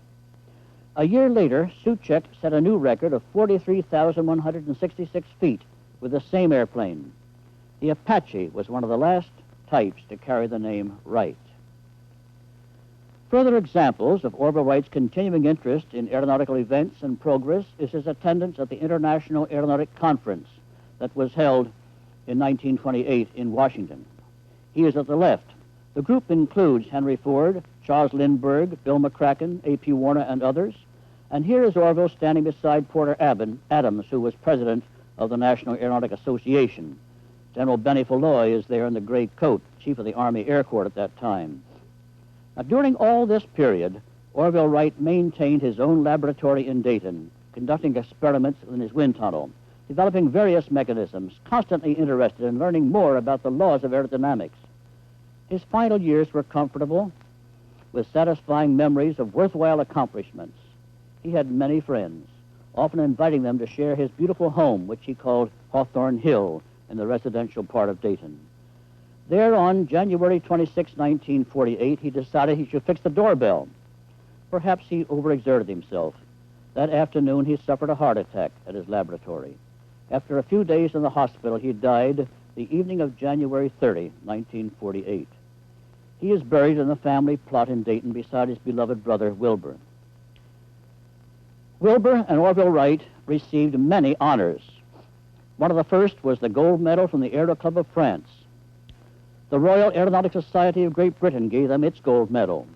A year later, Suchek set a new record of 43,166 feet with the same airplane. The Apache was one of the last types to carry the name Wright. Further examples of Orville Wright's continuing interest in aeronautical events and progress is his attendance at the International Aeronautic Conference that was held in 1928 in Washington. He is at the left. The group includes Henry Ford, Charles Lindbergh, Bill McCracken, A.P. Warner, and others. And here is Orville standing beside Porter Adams, who was president of the National Aeronautic Association. General Benny Falloy is there in the gray coat, chief of the Army Air Corps at that time. Now, during all this period, Orville Wright maintained his own laboratory in Dayton, conducting experiments in his wind tunnel, developing various mechanisms, constantly interested in learning more about the laws of aerodynamics. His final years were comfortable, with satisfying memories of worthwhile accomplishments. He had many friends, often inviting them to share his beautiful home, which he called Hawthorne Hill, in the residential part of Dayton. There, on January 26, 1948, he decided he should fix the doorbell. Perhaps he overexerted himself. That afternoon, he suffered a heart attack at his laboratory. After a few days in the hospital, he died the evening of January 30, 1948. He is buried in the family plot in Dayton beside his beloved brother, Wilbur. Wilbur and Orville Wright received many honors. One of the first was the gold medal from the Aero Club of France. The Royal Aeronautic Society of Great Britain gave them its gold medal.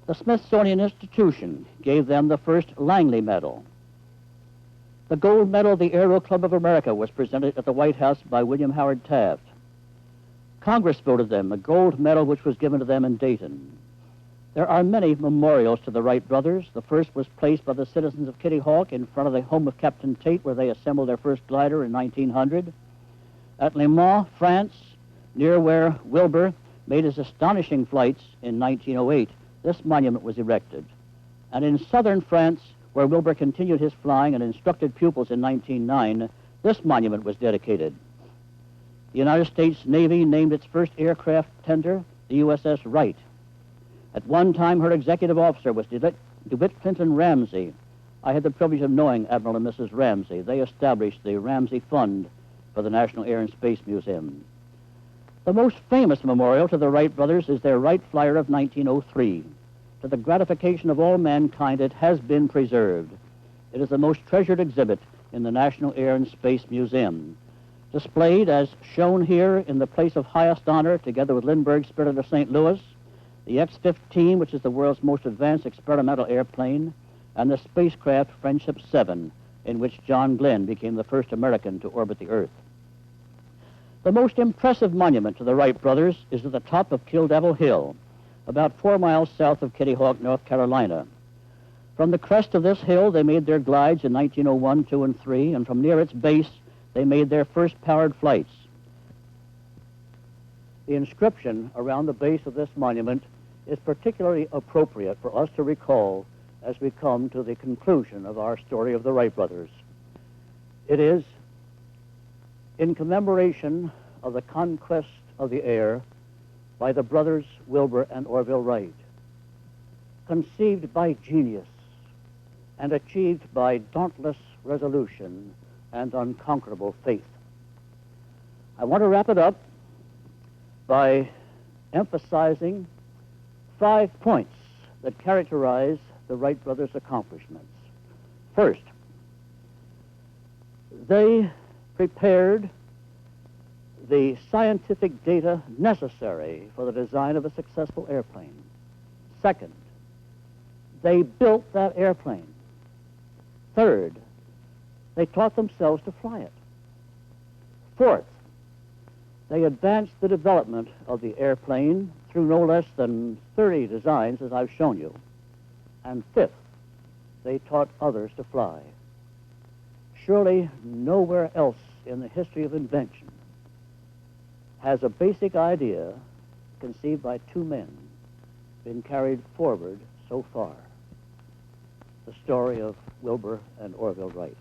The Smithsonian Institution gave them the first Langley Medal. The gold medal of the Aero Club of America was presented at the White House by William Howard Taft. Congress voted them a gold medal, which was given to them in Dayton. There are many memorials to the Wright brothers. The first was placed by the citizens of Kitty Hawk in front of the home of Captain Tate, where they assembled their first glider in 1900. At Le Mans, France, near where Wilbur made his astonishing flights in 1908, this monument was erected. And in southern France, where Wilbur continued his flying and instructed pupils in 1909, this monument was dedicated. The United States Navy named its first aircraft tender the USS Wright. At one time, her executive officer was DeWitt Clinton Ramsey. I had the privilege of knowing Admiral and Mrs. Ramsey. They established the Ramsey Fund for the National Air and Space Museum. The most famous memorial to the Wright brothers is their Wright Flyer of 1903. To the gratification of all mankind, it has been preserved. It is the most treasured exhibit in the National Air and Space Museum. Displayed as shown here in the place of highest honor, together with Lindbergh's Spirit of St. Louis, the X-15, which is the world's most advanced experimental airplane, and the spacecraft Friendship 7, in which John Glenn became the first American to orbit the Earth. The most impressive monument to the Wright brothers is at the top of Kill Devil Hill, about 4 miles south of Kitty Hawk, North Carolina. From the crest of this hill, they made their glides in 1901, 2, and 3, and from near its base, they made their first powered flights. The inscription around the base of this monument is particularly appropriate for us to recall as we come to the conclusion of our story of the Wright brothers. It is in commemoration of the conquest of the air by the brothers Wilbur and Orville Wright, conceived by genius and achieved by dauntless resolution and unconquerable faith. I want to wrap it up by emphasizing 5 points that characterize the Wright brothers' accomplishments. First, they prepared the scientific data necessary for the design of a successful airplane. Second, they built that airplane. Third, they taught themselves to fly it. Fourth, they advanced the development of the airplane through no less than 30 designs, as I've shown you. And fifth, they taught others to fly. Surely nowhere else in the history of invention has a basic idea conceived by two men been carried forward so far. The story of Wilbur and Orville Wright.